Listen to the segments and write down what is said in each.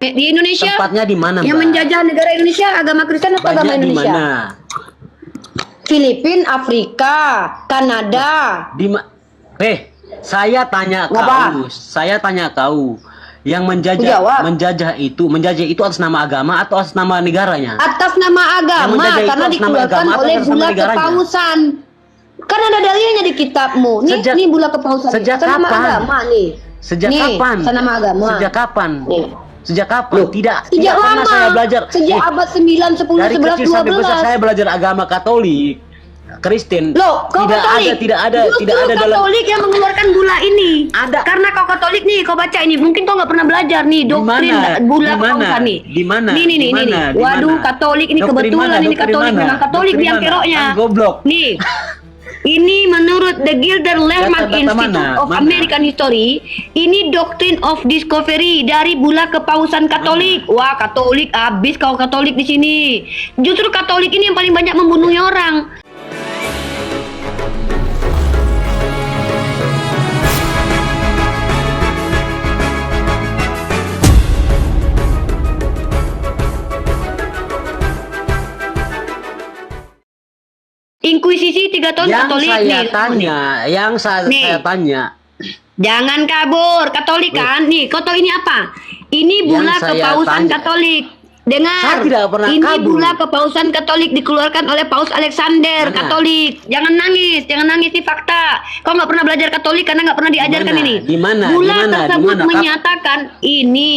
Di Indonesia? Tempatnya di mana, Yang Mbak? menjajah negara Indonesia agama Kristen atau agama Banyak di Indonesia? mana? Filipina, Afrika, Kanada. Saya tanya Apa? saya tanya kau, yang Jawab. menjajah itu atas nama agama atau atas nama negaranya? Atas nama agama, menjajah itu karena atas nama dikeluarkan agama atau oleh atas nama Bulla negaranya? Kepausan. Kan ada dalilnya di kitabmu. Nih Bulla Kepausan. Sejak atas nama kapan? agama nih. Sejak nih, kapan? Atas nama agama. Sejak kapan? Nih. Sejak kapan? Loh, Tidak sejak pernah lama. saya belajar. Sejak abad 9, 10, Dari 11, kecil sampai besar 12. saya belajar agama Katolik, Kristen. Loh, kau Katolik? tidak ada Justru dalam. Katolik yang mengeluarkan Bulla ini. Ada. Karena kau Katolik nih, kau baca ini. Mungkin kau nggak pernah belajar nih doktrin Bulla Kepausan nih. Di mana? Nih. Waduh, Katolik ini Doktrin kebetulan mana? ini Doktrin Katolik mana? memang Katolik Doktrin biang mana? keroknya. Kan goblok. Nih. Ini menurut The Gilder Lehrman Data-data Institute mana? of Mana? American History, ini Doctrine of Discovery dari Bulla Kepausan Katolik. Wah, Katolik abis kau Katolik di sini. Justru Katolik ini yang paling banyak membunuh orang. Inkuisisi 3 tahun Yang Katolik saya nih. tanya, saya tanya, Jangan kabur, Katolik kan? Nih, kotor ini apa? Ini Bulla Yang saya Kepausan tanya. Katolik. Dengar. Saya tidak pernah ini kabur. Bulla Kepausan Katolik dikeluarkan oleh Paus Alexander. Mana? Katolik. Jangan nangis ini fakta. Kau nggak pernah belajar Katolik karena nggak pernah diajarkan Mana? ini. Di mana? Bulla Di mana? tersebut Di mana? menyatakan ini.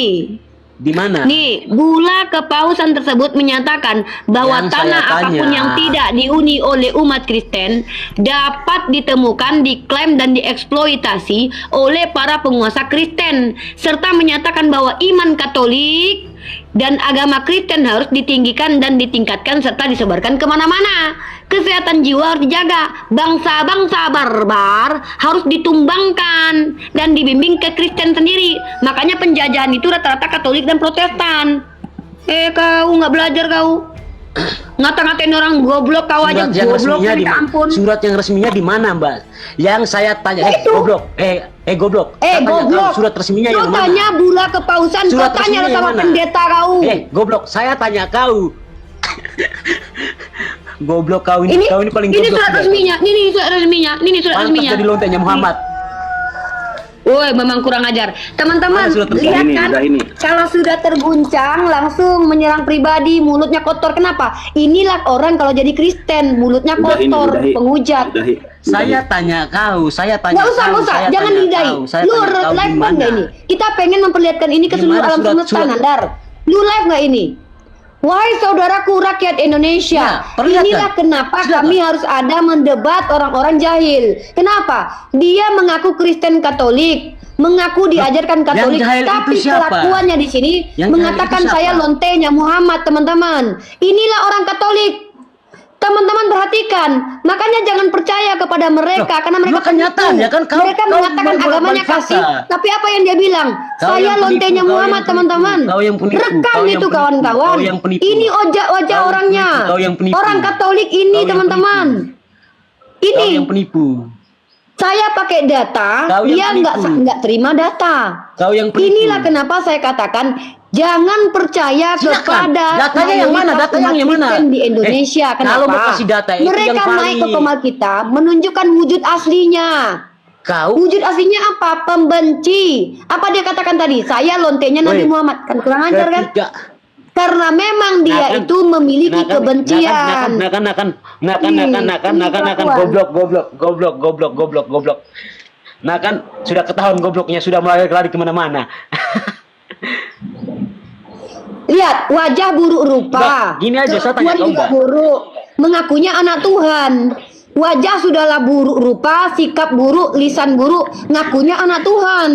di mana? Nih, Bulla Kepausan tersebut menyatakan bahwa Yang tanah saya tanya. apapun yang tidak dihuni oleh umat Kristen dapat ditemukan, diklaim dan dieksploitasi oleh para penguasa Kristen, serta menyatakan bahwa iman Katolik dan agama Kristen harus ditinggikan dan ditingkatkan serta disebarkan kemana-mana. Kesehatan jiwa harus dijaga. Bangsa-bangsa barbar harus ditumbangkan dan dibimbing ke Kristen sendiri. Makanya penjajahan itu rata-rata Katolik dan Protestan. Kau nggak belajar kau. Ngata-ngatain orang goblok, kau aja Surat yang goblok, resminya di minta mana? ampun. Surat yang resminya di mana, Mbak? Yang saya tanya, Itu. goblok. Goblok. Saya tanya Goblok. kau, surat resminya Kau yang mana? tanya Bulla Kepausan, Surat kau tanya resminya yang sama mana? pendeta kau. Goblok. Saya tanya kau. Goblok kau ini paling goblok. Ini surat sudah. resminya. Ini surat resminya. Ini surat Pantas resminya. jadi lontenya Muhammad. Woi, memang kurang ajar. Teman-teman, Mana surat lihat ini, kan? udah ini. Kalau sudah terguncang, langsung menyerang pribadi, mulutnya kotor. Kenapa? Inilah orang kalau jadi Kristen, mulutnya kotor, penghujat. Saya tanya kau, Nggak usah, jangan didahi. Lu live kan nggak ini? Kita pengen memperlihatkan ini ke seluruh Gimana alam semesta, surat? Nandar. Lu live nggak ini? Wahai saudaraku rakyat Indonesia, Ya, perlihatkan. inilah kenapa Silakan. kami harus ada mendebat orang-orang jahil. Kenapa? Dia mengaku Kristen Katolik, mengaku diajarkan Katolik, jahil tapi itu siapa? kelakuannya di sini Yang mengatakan jahil itu saya siapa? lontenya Muhammad, teman-teman. Inilah orang Katolik. Teman-teman perhatikan, makanya jangan percaya kepada mereka karena mereka kan nyata, ya kan? mereka Kau mengatakan membuat agamanya fakta. kasih, tapi apa yang dia bilang? Kau Saya yang penipu, lontenya kau Muhammad, yang penipu, teman-teman. kau yang penipu, Rekam kau yang itu penipu, kawan-kawan. kau yang penipu. Ini wajah Kau yang orangnya. penipu, kau yang penipu. Orang Katolik ini, Kau yang teman-teman. Kau Ini yang penipu. saya pakai data, Kau yang dia penipu. nggak terima data. Kau yang penipu. Inilah kenapa saya katakan jangan percaya Silakan. kepada Datanya yang mana? mayoritas Data yang umat mana? Kristen di Indonesia. Kenapa? kalau mau kasih data itu mereka yang naik ke valid. kemal kita menunjukkan wujud aslinya. Kau Wujud aslinya apa? Pembenci. Apa dia katakan tadi? Saya lontenya Nabi Woi. Muhammad. Kan kurang ajar kan? ketiga. Karena memang dia Nakan. itu memiliki kebencian. Nakan, goblok. Nah kan sudah ketahuan gobloknya, sudah mulai lari kemana-mana. Lihat, wajah buruk rupa. Mbak, gini aja, saya tanya Kelakuan kau, juga Mbak. buruk. Mengakunya anak Tuhan. Wajah sudahlah buruk rupa, sikap buruk, lisan buruk, ngakunya anak Tuhan.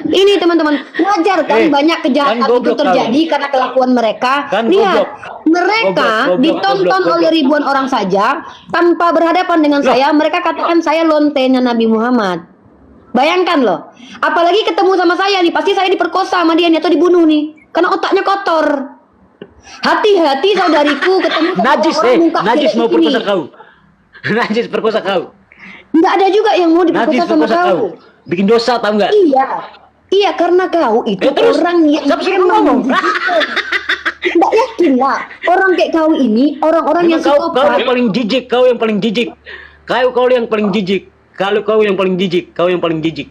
Ini teman-teman, wajar kan banyak kejahatan kan itu goblok terjadi karena kelakuan mereka. Kan Lihat, goblok. mereka Goblok, ditonton goblok. oleh ribuan orang saja tanpa berhadapan dengan saya. Mereka katakan saya lontenya Nabi Muhammad. Bayangkan loh, apalagi ketemu sama saya nih, pasti saya diperkosa sama dia nih atau dibunuh nih, karena otaknya kotor. Hati-hati saudariku ketemu sama Najis, orang muka najis jelek mau ini. perkosa kau. Najis perkosa kau. Nggak ada juga yang mau Najis diperkosa sama perkosa kau. bikin dosa tahu nggak? Iya. Iya, karena kau itu Terus orang yang siapa suruh ngomong? Nggak yakin lah. Orang kayak kau ini, orang-orang yang Memang kau yang psikopat. paling jijik, kau yang paling jijik. Kau yang paling jijik. Kalau kau yang paling jijik, kau yang paling jijik.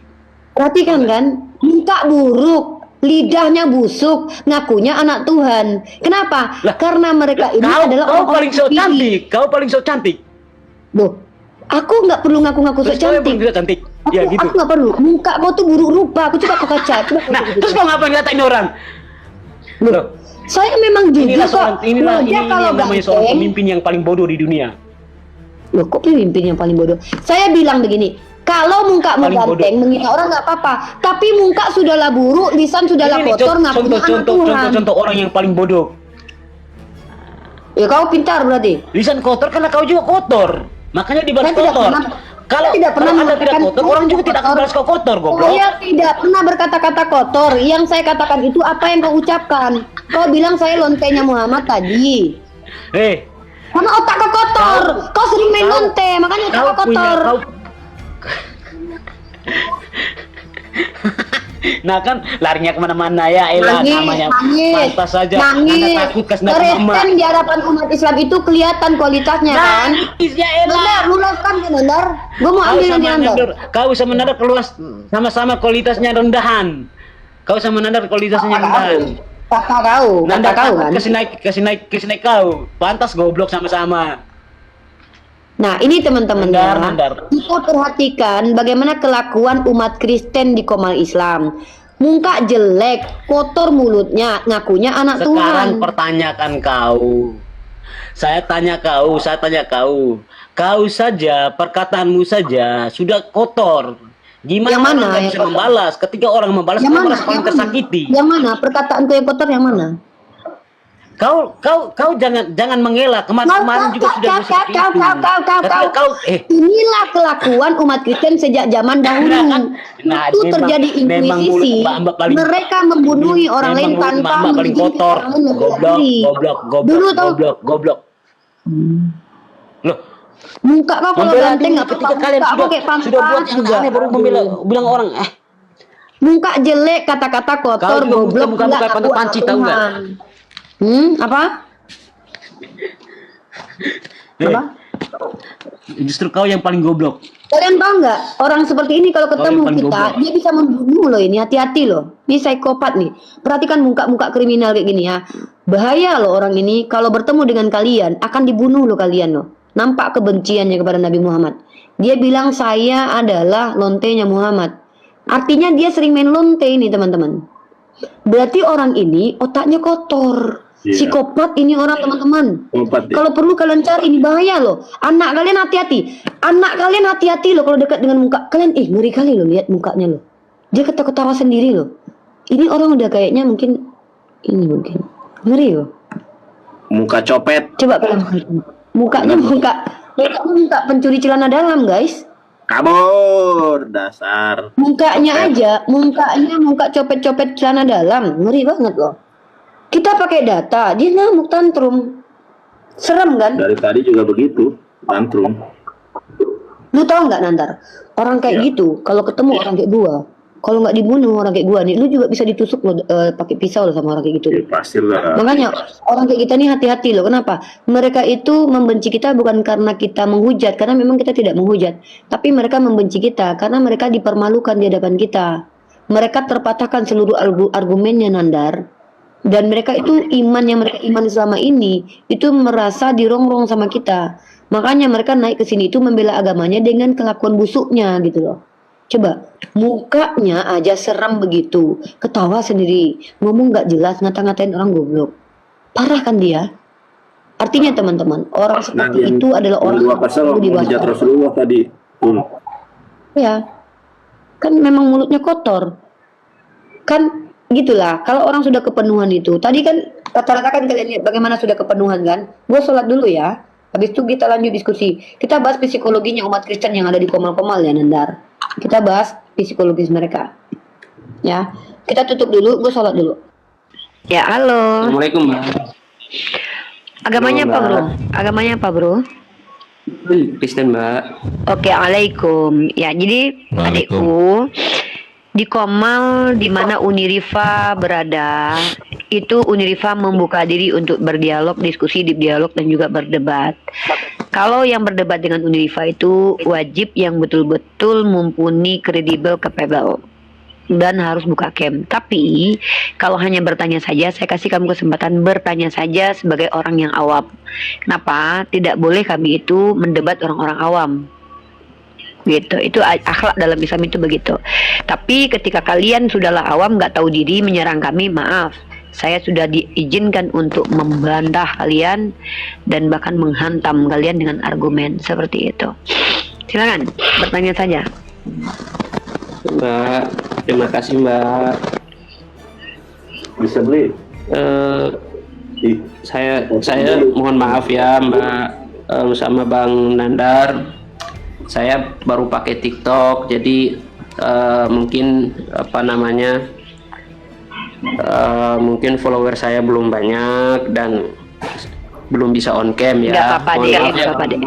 Perhatikan kan, muka buruk, lidahnya busuk, ngakunya anak Tuhan. Kenapa? Lah, Karena mereka ini Kau, adalah kau orang-orang paling so terpilih. cantik. Kau paling so cantik. Loh, aku nggak perlu ngaku-ngaku so Terus kau yang cantik. paling so cantik. Ya gitu. Aku nggak perlu. Muka kau tuh buruk rupa. Aku coba kau kaca. Coba kau Nah, kaca. terus kau ngapain ngatain orang? Loh, Saya memang jujur inilah kok. seorang, inilah Wajah ini kalau yang namanya seorang ganteng. pemimpin yang paling bodoh di dunia. Loh, kok pemimpin yang paling bodoh? Saya bilang begini, kalau mukamu Paling ganteng, menghina orang nggak apa-apa. Tapi muka sudahlah buruk, lisan sudahlah Ini nih, kotor, ngakunya anak Tuhan. contoh orang yang paling bodoh. Ya kau pintar berarti. Lisan kotor karena kau juga kotor. Makanya dibalas Saya tidak kotor. pernah- Kalau saya tidak pernah Anda tidak mengatakan kotor, orang juga tidak akan kotor. balas kau kotor, goblok. Saya tidak pernah berkata-kata kotor. Yang saya katakan itu apa yang kau ucapkan. Kau bilang saya lontenya Muhammad tadi. Eh, Karena otak kau kotor. Kau sering main kau- lonte, makanya otak kau kau kotor. Nah kan larinya kemana-mana ya, Elah namanya. nangis, Pantas saja. nangis. Anda takut kasih mama. Kristen di hadapan umat Islam itu kelihatan kualitasnya kan. Nangis ya Benar, Elah. luluskan kan Nandar. Gue mau Kau ambil nanti sama Nandar. Nadar, kau sama Nadar keluas sama-sama kualitasnya rendahan. Kau sama Nadar kualitasnya rendahan. Kakak kau, Nanda kakak kau kan. kasih naik kau. Pantas goblok sama-sama. Nah ini teman-teman ya, Nandar. kita perhatikan bagaimana kelakuan umat Kristen di Komal Islam. Muka jelek, kotor mulutnya, ngakunya anak Sekarang Tuhan. pertanyakan kau. Saya tanya kau. Kau saja, perkataanmu saja sudah kotor. Gimana Yang mana orang nggak yang bisa kotor? membalas? Ketika orang membalas, Yang kau mana? merasa paling Yang mana? tersakiti. Yang mana? Perkataanku yang kotor yang mana? Kau jangan mengelak. Kemarin juga sudah seperti itu. Ketika kau Inilah kelakuan umat Kristen sejak zaman dahulu. Nah, Itu memang- terjadi memang inkuisisi. Mbak paling- Mereka membunuhi orang lain memang tanpa Mbak paling mengizinkan kotor. orang lain membela diri. Dulu tahu Goblok. Loh, muka kau kalau membela ganteng diri nggak ketika apa-apa. kalian Muka kau kayak sudah buat pantas yang juga. aneh baru membela bilang orang Muka jelek, kata-kata kotor, Kau juga goblok, muka nggak pantat ngaku panci, anak tahu nggak? Tuhan. Apa? Apa? Justru kau yang paling goblok. Kalian tahu nggak orang seperti ini kalau ketemu yang paling kita goblok. dia bisa membunuh loh, ini hati-hati loh, ini psikopat nih. Perhatikan muka-muka kriminal kayak gini ya, bahaya loh orang ini. Kalau bertemu dengan kalian akan dibunuh loh kalian loh. Nampak kebenciannya kepada Nabi Muhammad. Dia bilang saya adalah lontenya Muhammad, artinya dia sering main lonte ini teman-teman. Berarti orang ini otaknya kotor. Iya. Psikopat ini orang teman-teman. Psikopat, ya. Kalau perlu kalian cari, ini bahaya loh. Anak kalian hati-hati. Anak kalian hati-hati loh kalau dekat dengan muka kalian. Ngeri kali loh lihat mukanya loh. Dia ketawa-ketawa sendiri loh. Ini orang udah kayaknya mungkin ngeri loh. Muka copet, Coba kalian mukanya muka pencuri celana dalam guys. kabur, dasar. Mukanya aja, muka copet-copet celana dalam, ngeri banget loh. Kita pakai data, dia ngamuk tantrum. Serem kan? Dari tadi juga begitu, tantrum. Lu tau nggak Nandar? Orang kayak Ya. gitu, kalau ketemu orang kayak gua, kalau nggak dibunuh orang kayak gua nih, lu juga bisa ditusuk lo pakai pisau lo sama orang kayak gitu. Ya, pastilah. Makanya orang kayak kita nih hati-hati loh. Kenapa? Mereka itu membenci kita bukan karena kita menghujat, karena memang kita tidak menghujat. Tapi mereka membenci kita karena mereka dipermalukan di hadapan kita. Mereka terpatahkan seluruh argumennya Nandar. Dan mereka itu iman yang mereka iman selama ini itu merasa dirongrong sama kita. Makanya mereka naik ke sini itu membela agamanya dengan kelakuan busuknya gitu loh. Coba mukanya aja seram begitu, ketawa sendiri, ngomong nggak jelas, ngata-ngatain orang goblok. Parah kan dia? Artinya teman-teman, orang seperti itu adalah orang dua pasal perlu menghujat diwaspadai. Rasulullah tadi. Ya, kan memang mulutnya kotor. Kan gitulah, kalau orang sudah kepenuhan itu. Tadi kan rata-rata kan kalian lihat bagaimana sudah kepenuhan kan. Gue sholat dulu ya. Habis itu kita lanjut diskusi. Kita bahas psikologinya umat Kristen yang ada di Komal-Komal ya Nandar. Kita bahas psikologis mereka. Ya, kita tutup dulu. Gue sholat dulu. Ya, halo. Assalamualaikum, Mbak. Agamanya apa bro? Agamanya apa bro? Kristen, Mbak. Oke, Waalaikum. Ya, jadi adikku di Komal di mana Uniriva berada, itu Uniriva membuka diri untuk berdialog, diskusi, dialog dan juga berdebat. Kalau yang berdebat dengan Uniriva itu wajib yang betul-betul mumpuni, kredibel, capable dan harus buka camp. Tapi kalau hanya bertanya saja, saya kasih kamu kesempatan bertanya saja sebagai orang yang awam. Kenapa? Tidak boleh kami itu mendebat orang-orang awam. Gitu, itu akhlak dalam Islam itu begitu. Tapi ketika kalian sudahlah awam, nggak tahu diri, menyerang kami, maaf, saya sudah diizinkan untuk membantah kalian dan bahkan menghantam kalian dengan argumen seperti itu. Silakan bertanya saja. Mbak, terima kasih, Mbak. Bisa beli. Saya mohon maaf ya, Mbak, sama Bang Nandar. Saya baru pakai TikTok, jadi mungkin apa namanya, mungkin follower saya belum banyak dan belum bisa on cam ya. Nggak apa-apa deh, nggak apa-apa deh.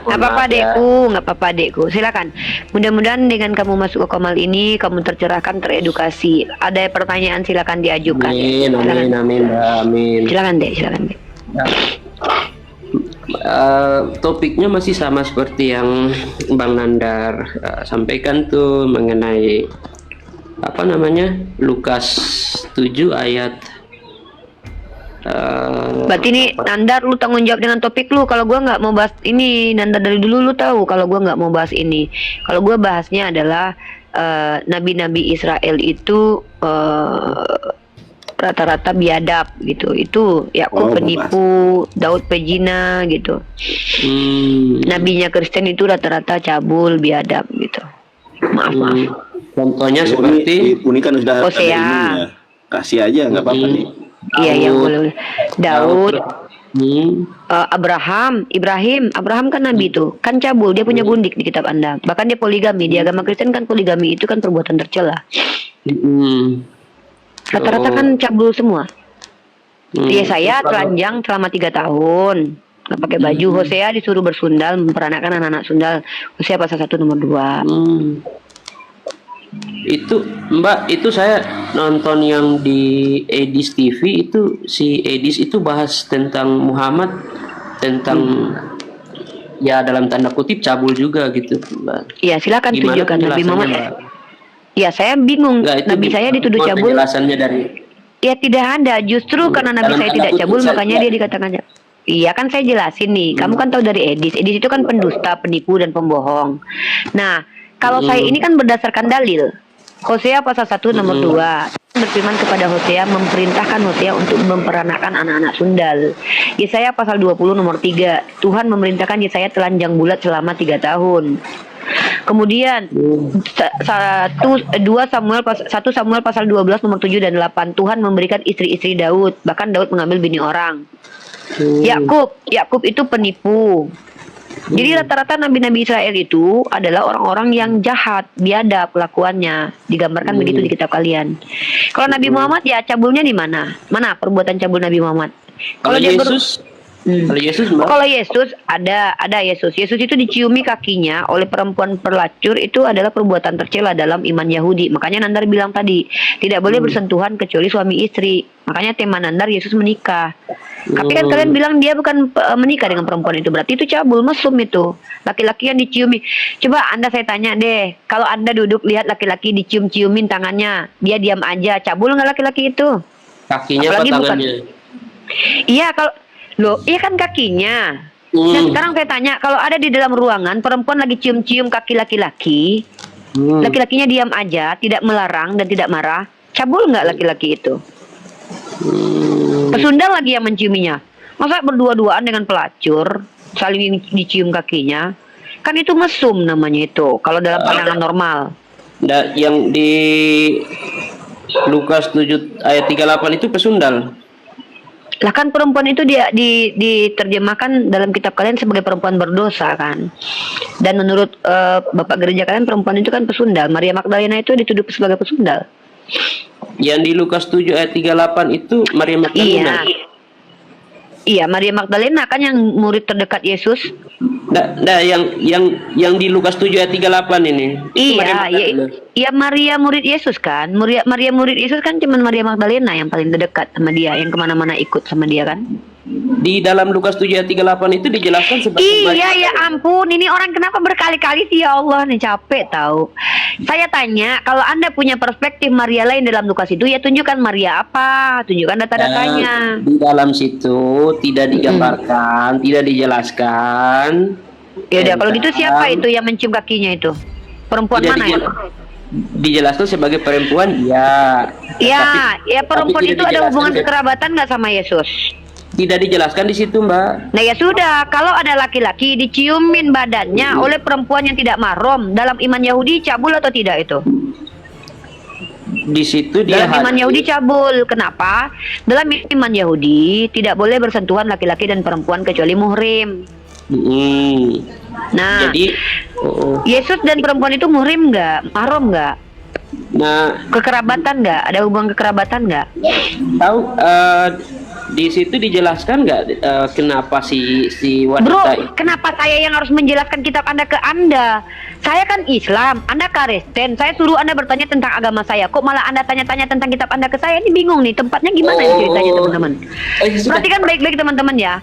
Nggak apa-apa dekku, nggak apa-apa dekku. Silakan. Mudah-mudahan dengan kamu masuk ke Komal ini, kamu tercerahkan, teredukasi. Ada pertanyaan silakan diajukan. Amin, Silakan. amin, amin, Mbak, amin. Silakan deh, silakan deh. Topiknya masih sama seperti yang Bang Nandar sampaikan tuh mengenai apa namanya, Lukas 7 ayat Berarti ini Nandar, lu tanggung jawab dengan topik lu. Kalau gua nggak mau bahas ini, Nandar dari dulu lu tahu kalau gua nggak mau bahas ini. Kalau gua bahasnya adalah nabi-nabi Israel itu rata-rata biadab gitu. Itu Yakub penipu, Daud pejina gitu. Nabinya Kristen itu rata-rata cabul, biadab gitu. Maaf. Contohnya seperti Uni kan sudah ada Hosea. ininya. Kasih aja nggak apa-apa nih. Iya, yang boleh. Daud, Ibrahim kan nabi itu, kan cabul, dia punya gundik di kitab Anda. Bahkan dia poligami. Di agama Kristen kan poligami itu kan perbuatan tercela. Rata-rata kan cabul semua. Saya telanjang selama 3 tahun, nggak pakai baju. Hosea disuruh bersundal, memperanakan anak-anak sundal. Hosea pasal 1 nomor 2. Itu Mbak, itu saya nonton yang di Edis TV, itu si Edis itu bahas tentang Muhammad, tentang ya dalam tanda kutip cabul juga gitu, Mbak. Iya, silakan Gimana tunjukkan Nabi Muhammad. Mbak? Ya, saya bingung. Nabi saya dituduh cabul. Penjelasannya dari Ya tidak ada. Justru karena Nabi dalam saya tanda tidak kutip cabul, saja. makanya dia dikatakan cabul. Iya kan saya jelasin nih. Kamu kan tahu dari Edis. Edis itu kan pendusta, penipu dan pembohong. Nah, kalau saya ini kan berdasarkan dalil. Hosea pasal 1 nomor 2 berfirman kepada Hosea, memerintahkan Hosea untuk memperanakan anak-anak sundal. Yesaya pasal 20 nomor 3, Tuhan memerintahkan Yesaya telanjang bulat selama 3 tahun. Kemudian 1 Samuel pasal 12 nomor 7 dan 8, Tuhan memberikan istri-istri Daud, bahkan Daud mengambil bini orang. Yakub itu penipu. Jadi rata-rata nabi-nabi Israel itu adalah orang-orang yang jahat, biadab kelakuannya, digambarkan begitu di kitab kalian. Kalau Nabi Muhammad ya cabulnya di mana? Mana perbuatan cabul Nabi Muhammad? Kalau Yesus, kalau Yesus, Mbak? Kalau Yesus ada Yesus. Yesus itu diciumi kakinya oleh perempuan pelacur, itu adalah perbuatan tercela dalam iman Yahudi. Makanya Nandar bilang tadi, tidak boleh bersentuhan kecuali suami istri. Makanya tema Nandar Yesus menikah. Tapi kan kalian bilang dia bukan menikah dengan perempuan itu, berarti itu cabul, mesum itu. Laki-laki yang diciumi. Coba Anda saya tanya deh, kalau Anda duduk lihat laki-laki dicium-ciumin tangannya, dia diam aja, cabul nggak laki-laki itu? Kakinya apa tangannya? Iya, kalau loh, iya kan kakinya. Nah, sekarang saya tanya, kalau ada di dalam ruangan perempuan lagi cium-cium kaki laki-laki, laki-lakinya diam aja, tidak melarang dan tidak marah, cabul nggak laki-laki itu? Pesundal lagi yang menciuminya. Masa berdua-duaan dengan pelacur, saling dicium kakinya? Kan itu mesum namanya itu, kalau dalam pandangan normal. Nah, yang di Lukas 7 ayat 38 itu pesundal. Lah kan perempuan itu dia diterjemahkan dalam kitab kalian sebagai perempuan berdosa kan. Dan menurut Bapak gereja kalian perempuan itu kan pesundal. Maria Magdalena itu dituduh sebagai pesundal. Yang di Lukas 7 ayat 38 itu Maria Magdalena. Iya. Iya, Maria Magdalena kan yang murid terdekat Yesus. Nah, yang di Lukas 7 ayat 38 ini. Itu Maria Iya, Magdalena. iya Maria murid Yesus kan. Maria murid Yesus kan cuman Maria Magdalena yang paling terdekat sama dia, yang kemana-mana ikut sama dia kan. Di dalam Lukas 7 ayat 38 itu dijelaskan sebagai Iya, ya ampun, ini orang kenapa berkali-kali sih, ya Allah, nih capek tahu. Saya tanya, kalau Anda punya perspektif Maria lain dalam Lukas itu, ya tunjukkan Maria apa, tunjukkan data-datanya. Di dalam situ tidak digambarkan, tidak dijelaskan. Ya udah, kalau gitu siapa itu yang mencium kakinya itu? Perempuan Tidak mana ya? dijelaskan sebagai perempuan, ya. Ya, ya perempuan tidak itu ada dijelaskan hubungan kekerabatan nggak sama Yesus? Tidak dijelaskan di situ, Mbak. Nah ya sudah, kalau ada laki-laki diciumin badannya oleh perempuan yang tidak mahram, dalam iman Yahudi cabul atau tidak itu? Di situ dia Dalam iman Yahudi cabul. Kenapa? Dalam iman Yahudi tidak boleh bersentuhan laki-laki dan perempuan kecuali muhrim. Nah, Jadi, Yesus dan perempuan itu muhrim nggak? Mahram nggak? nah, Kekerabatan nggak? Ada hubungan kekerabatan nggak? tahu di situ dijelaskan nggak kenapa si Bro, wanita itu? kenapa saya yang harus menjelaskan kitab Anda ke Anda? Saya kan Islam, Anda Kristen. Saya suruh Anda bertanya tentang agama saya. Kok malah Anda tanya-tanya tentang kitab Anda ke saya? Ini bingung nih, tempatnya gimana ini ceritanya, teman-teman? Sudah. Perhatikan baik-baik, teman-teman ya.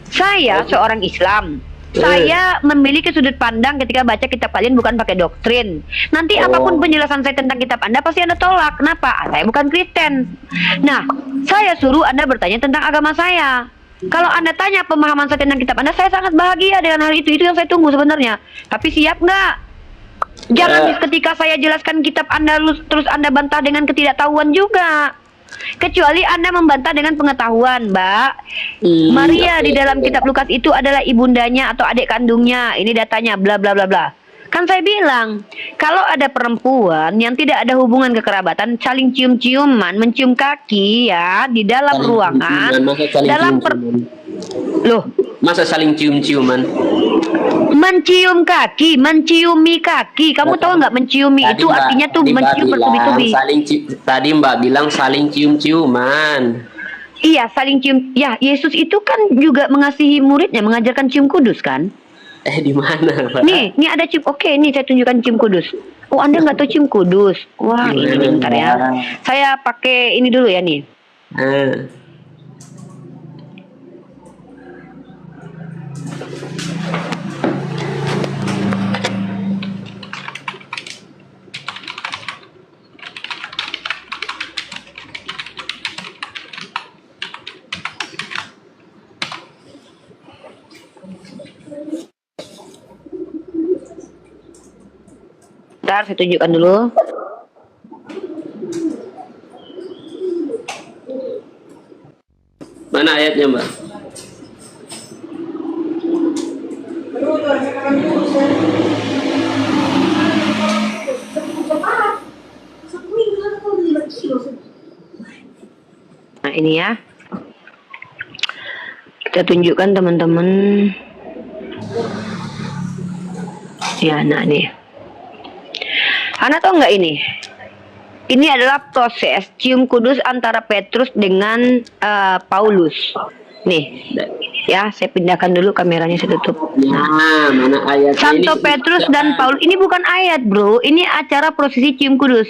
Saya seorang Islam. Saya memiliki sudut pandang ketika baca kitab kalian bukan pakai doktrin. Nanti apapun penjelasan saya tentang kitab Anda pasti Anda tolak. Kenapa? Saya bukan Kristen. Nah, saya suruh Anda bertanya tentang agama saya. Kalau Anda tanya pemahaman saya tentang kitab Anda, saya sangat bahagia dengan hal itu. Itu yang saya tunggu sebenarnya. Tapi siap nggak? Jangan ketika saya jelaskan kitab Anda terus Anda bantah dengan ketidaktahuan juga. Kecuali Anda membantah dengan pengetahuan, Mbak. Maria di dalam kitab Lukas itu adalah ibundanya atau adik kandungnya. Ini datanya, bla bla bla bla. Kan saya bilang, kalau ada perempuan yang tidak ada hubungan kekerabatan, saling cium-ciuman, mencium kaki ya di dalam ruangan, loh, Masa saling cium-ciuman? mencium kaki, menciumi kaki. Kamu tahu nggak menciumi itu artinya tuh mencium bertubi-tubi. Tadi Mbak bilang saling cium-ciuman. Iya, saling cium. Ya, Yesus itu kan juga mengasihi muridnya, mengajarkan cium kudus kan? Di mana, Pak? Nih ada cium. Oke, nih saya tunjukkan cium kudus. Oh, Anda nggak tahu cium kudus? Wah, ini bentar ya. Saya pakai ini dulu ya nih. Bentar, saya tunjukkan dulu. Mana ayatnya, Mbak? Nah, ini ya. Kita tunjukkan teman-teman. Ya, nah nih. Anda tahu nggak ini? Ini adalah proses cium kudus antara Petrus dengan Paulus. Nih, ya saya pindahkan dulu kameranya, saya tutup. Nah, mana ayatnya? Santo Petrus dan Paulus. Ini bukan ayat, bro. Ini acara prosesi cium kudus.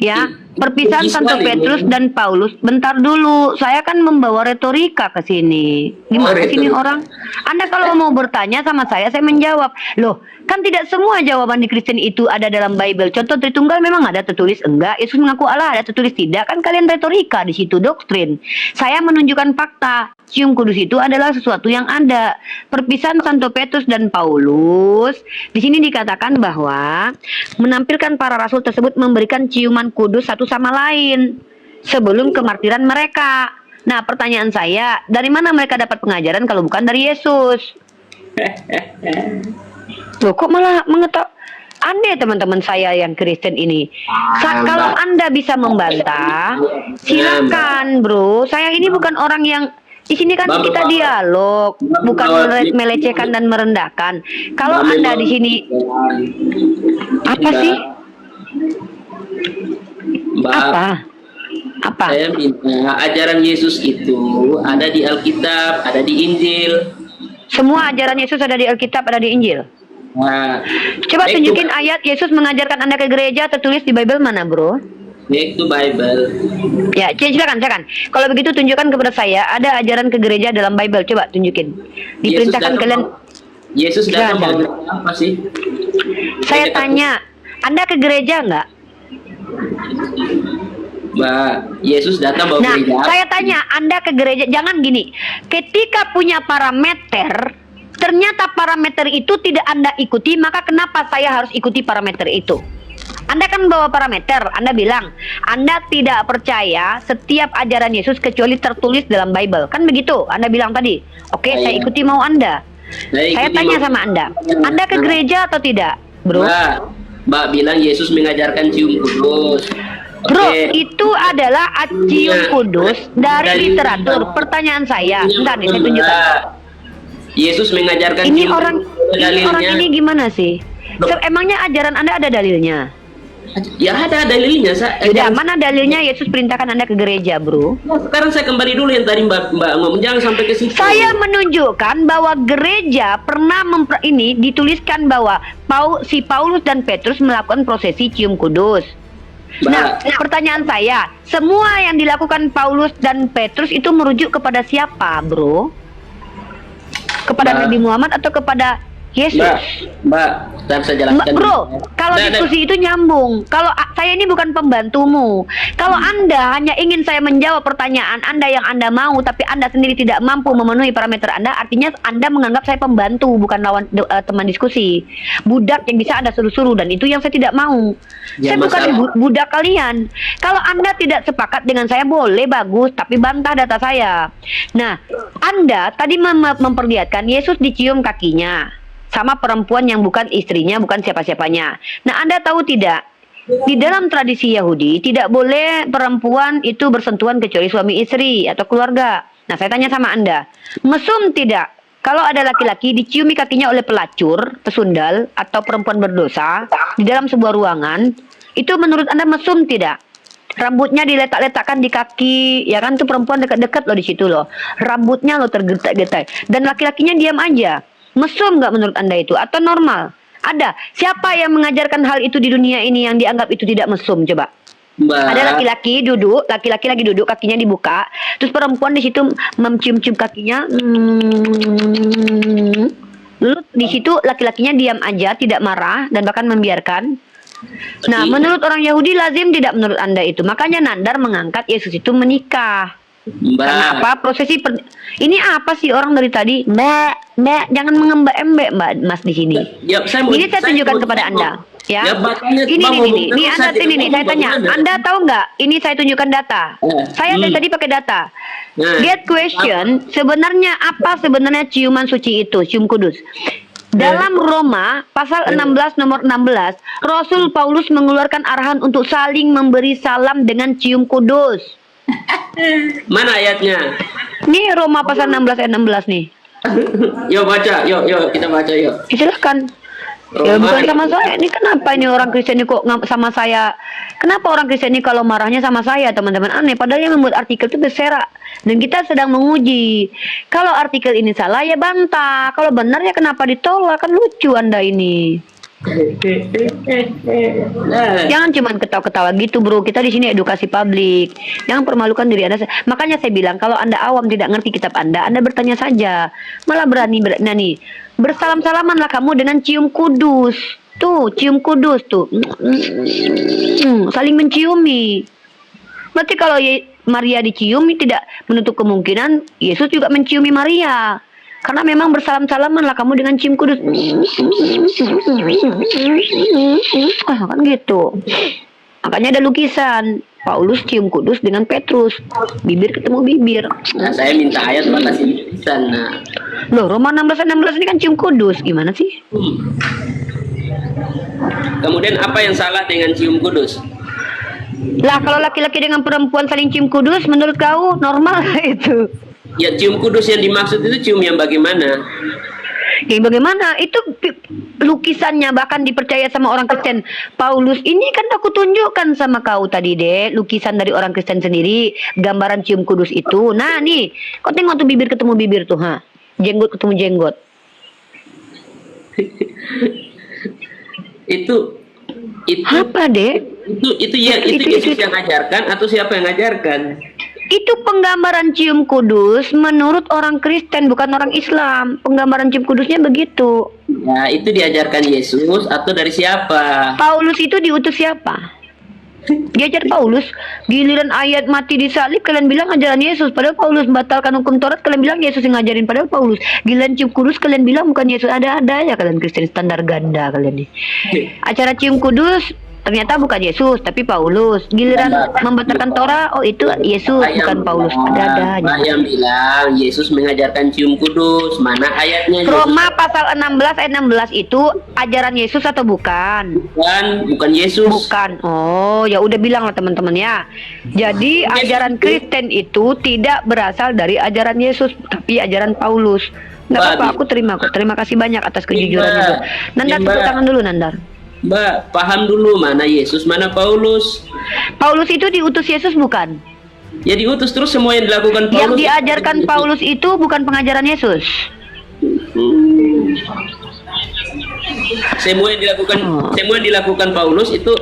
Ya, perpisahan Santo Petrus dan Paulus. Bentar dulu, saya kan membawa retorika ke sini. Gimana sini orang? Anda kalau mau bertanya sama saya menjawab. Loh, kan tidak semua jawaban di Kristen itu ada dalam Bible. Contoh Tritunggal memang ada tertulis enggak. Yesus mengaku Allah ada tertulis tidak. Kan kalian retorika di situ, doktrin. Saya menunjukkan fakta. Cium kudus itu adalah sesuatu yang ada. Perpisahan Santo Petrus dan Paulus. Di sini dikatakan bahwa menampilkan para rasul tersebut memberikan ciuman kudus satu sama lain sebelum kemartiran mereka. Nah, pertanyaan saya, dari mana mereka dapat pengajaran kalau bukan dari Yesus? Loh, kok malah mengetahui? Anda teman-teman saya yang Kristen ini, kalau Anda bisa membantah, silakan, bro. Saya ini bukan orang yang di sini kan kita dialog, bukan melecehkan dan merendahkan. Kalau Anda di sini, apa sih? Apa? Apa? Saya minta ajaran Yesus itu ada di Alkitab, ada di Injil. Semua ajaran Yesus ada di Alkitab, ada di Injil. Nah, Coba back to- tunjukin ayat Yesus mengajarkan Anda ke gereja tertulis di Bible mana, bro? Back to Bible. Ya, silakan. Kalau begitu tunjukkan kepada saya ada ajaran ke gereja dalam Bible. Coba tunjukin. Diperintahkan kalian. Yesus datang Jangan. bawa apa sih? Saya tanya, Anda ke gereja nggak? Mbak, Yesus datang bawa Nah, gereja. saya tanya, Anda ke gereja, jangan gini. Ketika punya parameter, ternyata parameter itu tidak Anda ikuti, maka kenapa saya harus ikuti parameter itu? Anda kan bawa parameter, Anda bilang, Anda tidak percaya setiap ajaran Yesus kecuali tertulis dalam Bible. Kan begitu, Anda bilang tadi. Oke, saya ikuti mau Anda. Saya ikuti tanya mau- sama Anda ke gereja atau tidak, bro? Mbak bilang Yesus mengajarkan cium kudus. Bro, Oke. itu adalah cium kudus dari literatur. Pertanyaan saya, bentar nih, saya tunjukkan. Mbak, Yesus mengajarkan Ini cium orang kudus. ini orang ini gimana sih? Loh. Emangnya ajaran Anda ada dalilnya? Ya ada dalilnya. Yaudah, mana dalilnya Yesus perintahkan Anda ke gereja, bro? Sekarang saya kembali dulu yang tadi Mbak ngomong, jangan sampai ke situ. Saya menunjukkan bahwa gereja pernah ini dituliskan bahwa si Paulus dan Petrus melakukan prosesi cium kudus. Mbak, Nah, pertanyaan saya, semua yang dilakukan Paulus dan Petrus itu merujuk kepada siapa, bro? Kepada Mbak. Nabi Muhammad atau kepada Yesus? Mbak, ntar saya jelaskan. Bro, kalau diskusi itu nyambung. Kalau saya ini bukan pembantumu. Kalau Anda hanya ingin saya menjawab pertanyaan Anda yang Anda mau, tapi Anda sendiri tidak mampu memenuhi parameter Anda, artinya Anda menganggap saya pembantu, bukan lawan teman diskusi. Budak yang bisa Anda suruh-suruh, dan itu yang saya tidak mau. Ya, Saya bukan masalah. budak kalian. Kalau Anda tidak sepakat dengan saya, boleh, bagus, tapi bantah data saya. Nah, Anda tadi memperlihatkan Yesus dicium kakinya sama perempuan yang bukan istrinya, bukan siapa-siapanya. Nah, Anda tahu tidak? Di dalam tradisi Yahudi, tidak boleh perempuan itu bersentuhan kecuali suami istri atau keluarga. Nah, saya tanya sama Anda, mesum tidak? Kalau ada laki-laki diciumi kakinya oleh pelacur, pesundal, atau perempuan berdosa di dalam sebuah ruangan, itu menurut Anda mesum tidak? Rambutnya diletak-letakkan di kaki, ya kan, tuh perempuan dekat-dekat loh di situ loh. Rambutnya loh tergetai-getai. Dan laki-lakinya diam aja. Mesum nggak menurut Anda itu? Atau normal? Ada. Siapa yang mengajarkan hal itu di dunia ini yang dianggap itu tidak mesum? Coba. Mbak, Ada laki-laki lagi duduk, kakinya dibuka. Terus perempuan di situ mencium-cium kakinya. Lalu di situ laki-lakinya diam aja, tidak marah, dan bahkan membiarkan. Nah, menurut orang Yahudi lazim, tidak menurut Anda itu. Makanya Nandar mengangkat Yesus itu menikah. Mbak, Karena apa? Prosesi ini apa sih orang dari tadi? Mbak, jangan mengembak-embek, Mbak Mas di sini. Ya, Ini saya tunjukkan kepada Anda. Ya, ini Anda sini nih. Saya tanya, Anda tahu nggak? Ini saya tunjukkan data. Saya dari tadi pakai data. Get question. Sebenarnya apa sebenarnya ciuman suci itu, cium kudus? Dalam Roma pasal 16 nomor 16, Rasul Paulus mengeluarkan arahan untuk saling memberi salam dengan cium kudus. Mana ayatnya? Ini Roma pasal 16 ayat 16 nih. Yuk baca, yuk kita baca yuk. Silakan. Ya bukan sama saya. Ini kenapa ini orang Kristen ini kok sama saya? Kenapa orang Kristen ini kalau marahnya sama saya, teman-teman? Aneh. Padahal yang membuat artikel itu berserak. Dan kita sedang menguji. Kalau artikel ini salah ya bantah. Kalau benar ya kenapa ditolak? Kan lucu Anda ini. Jangan cuma ketawa-ketawa gitu, bro. Kita di sini edukasi publik. Jangan permalukan diri Anda. Makanya saya bilang kalau Anda awam tidak ngerti kitab Anda bertanya saja. Malah berani nih. Bersalam-salamanlah kamu dengan cium kudus. Tuh, cium kudus tuh. Saling menciumi. Berarti kalau Maria dicium tidak menutup kemungkinan Yesus juga menciumi Maria. Karena memang bersalam-salamanlah kamu dengan cium kudus. Kan gitu. Makanya ada lukisan Paulus cium kudus dengan Petrus. Bibir ketemu bibir. Nah, saya minta ayat Mbak kasih tulisan. Nah. Loh, Roma 16 ini kan cium kudus. Gimana sih? Kemudian apa yang salah dengan cium kudus? Lah, kalau laki-laki dengan perempuan saling cium kudus, menurut kau normal itu? Ya cium kudus yang dimaksud itu cium yang bagaimana? bagaimana? Itu lukisannya bahkan dipercaya sama orang Kristen. Paulus ini kan aku tunjukkan sama kau tadi, Dek. Lukisan dari orang Kristen sendiri. Gambaran cium kudus itu. Nah, nih. Kau tengok tuh bibir ketemu bibir tuh, ha. Jenggot ketemu jenggot. Itu Apa, Dek? itu Yesus yang ngajarkan atau siapa yang ngajarkan? Itu penggambaran cium kudus menurut orang Kristen, bukan orang Islam. Penggambaran cium kudusnya begitu. Ya, itu diajarkan Yesus atau dari siapa? Paulus itu diutus siapa? Diajar Paulus. Giliran ayat mati disalib kalian bilang ajaran Yesus. Padahal Paulus membatalkan hukum Taurat, kalian bilang Yesus yang ngajarin. Padahal Paulus. Giliran cium kudus kalian bilang bukan Yesus. Ada-ada ya kalian Kristen standar ganda kalian nih. Acara cium kudus ternyata bukan Yesus tapi Paulus. Giliran membatalkan Torah, oh itu Yesus bukan Paulus. Ada-ada aja. Yang bilang Yesus mengajarkan cium kudus. Mana ayatnya? Roma pasal 16 ayat 16 itu ajaran Yesus atau bukan? Bukan Yesus. Bukan. Oh, ya udah bilang lah teman-teman ya. Jadi ajaran Kristen itu tidak berasal dari ajaran Yesus tapi ajaran Paulus. Nggak apa-apa, aku terima kok. Terima kasih banyak atas kejujurannya. Nandar, tepuk tangan dulu Nandar. Mbak, paham dulu mana Yesus, mana Paulus. Paulus itu diutus Yesus bukan? Ya diutus, terus semua yang dilakukan Paulus. Yang diajarkan Paulus itu bukan pengajaran Yesus. Semua yang dilakukan Paulus itu.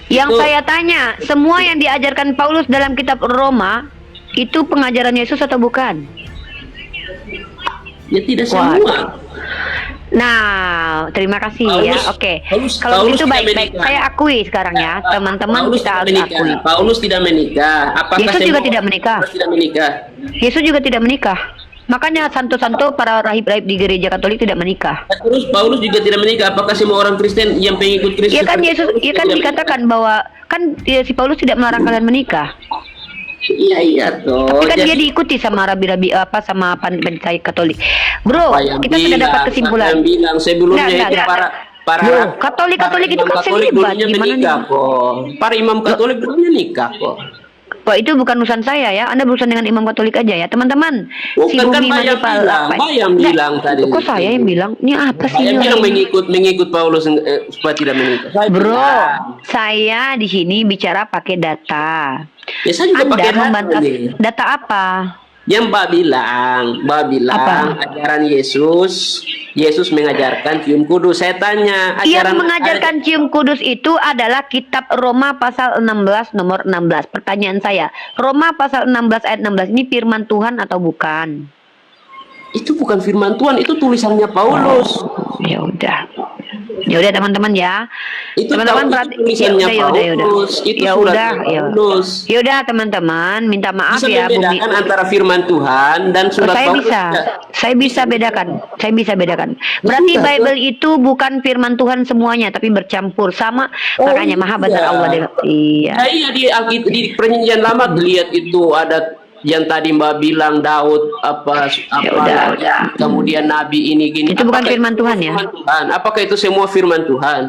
Yang itu, saya tanya, semua yang diajarkan Paulus dalam kitab Roma itu pengajaran Yesus atau bukan? ya tidak semua. Nah, terima kasih Paulus, ya. Oke. Kalau Paulus begitu tidak baik-baik. menikah. Saya akui sekarang ya, teman-teman Paulus kita tidak harus menikah. akui. Paulus tidak menikah. Apakah Yesus juga tidak menikah. Paulus tidak menikah. Yesus juga tidak menikah. Makanya santo-santo para rahib-rahib di gereja Katolik tidak menikah. Terus Paulus juga tidak menikah. Apakah semua orang Kristen yang pengikut Kristus? Ya kan Yesus, ya kan tidak dikatakan bahwa kan si Paulus tidak melarang kalian menikah. Iya toh. Tapi kan Jadi, dia diikuti sama rabi-rabi apa sama panitia Katolik. Bro, apa yang kita sudah dapat kesimpulan. Yang bilang sebelumnya Nggak, itu nggak. para Loh, Katolik itu imam kan Katolik selibat. dulunya Gimana menikah nih? kok. Para imam Katolik dulunya nikah kok. Wah, itu bukan urusan saya ya. Anda berurusan dengan imam Katolik aja ya, teman-teman. Bukan kan Mbak yang Manipal, bilang, apa- Mbak yang Nggak, bilang tadi. Kok saya yang bilang? Ini apa sih? Saya ini bilang orang? mengikut Paulus supaya tidak menikah. Saya Bro, bilang. saya di sini bicara pakai data. Ya saya juga Anda pakai data membantah nih. data apa? Yang Mbak bilang Apa? ajaran Yesus mengajarkan cium kudus. Saya tanya, Yang mengajarkan cium kudus itu adalah kitab Roma pasal 16 nomor 16. Pertanyaan saya, Roma pasal 16 ayat 16 ini firman Tuhan atau bukan? itu bukan firman Tuhan, itu tulisannya Paulus. Ya udah. Ya udah teman-teman ya. Itu Teman-teman itu berarti tulisannya ya udah. Paulus. Itu Ya suratnya udah, ya. Paulus. Ya udah teman-teman, minta maaf Bisa ya Bumi. membedakan antara firman Tuhan dan Oh, surat saya Paulus. bisa. Saya bisa bedakan. Saya bisa bedakan. Berarti Sudah, Bible itu bukan firman Tuhan semuanya tapi bercampur sama makanya maha besar iya. Allah. Iya. Nah, iya di perjanjian lama lihat itu ada yang tadi Mbak bilang Daud apa udah. kemudian Nabi ini gini. Itu bukan Apakah firman Tuhan ya? Firman Tuhan? Apakah itu semua firman Tuhan?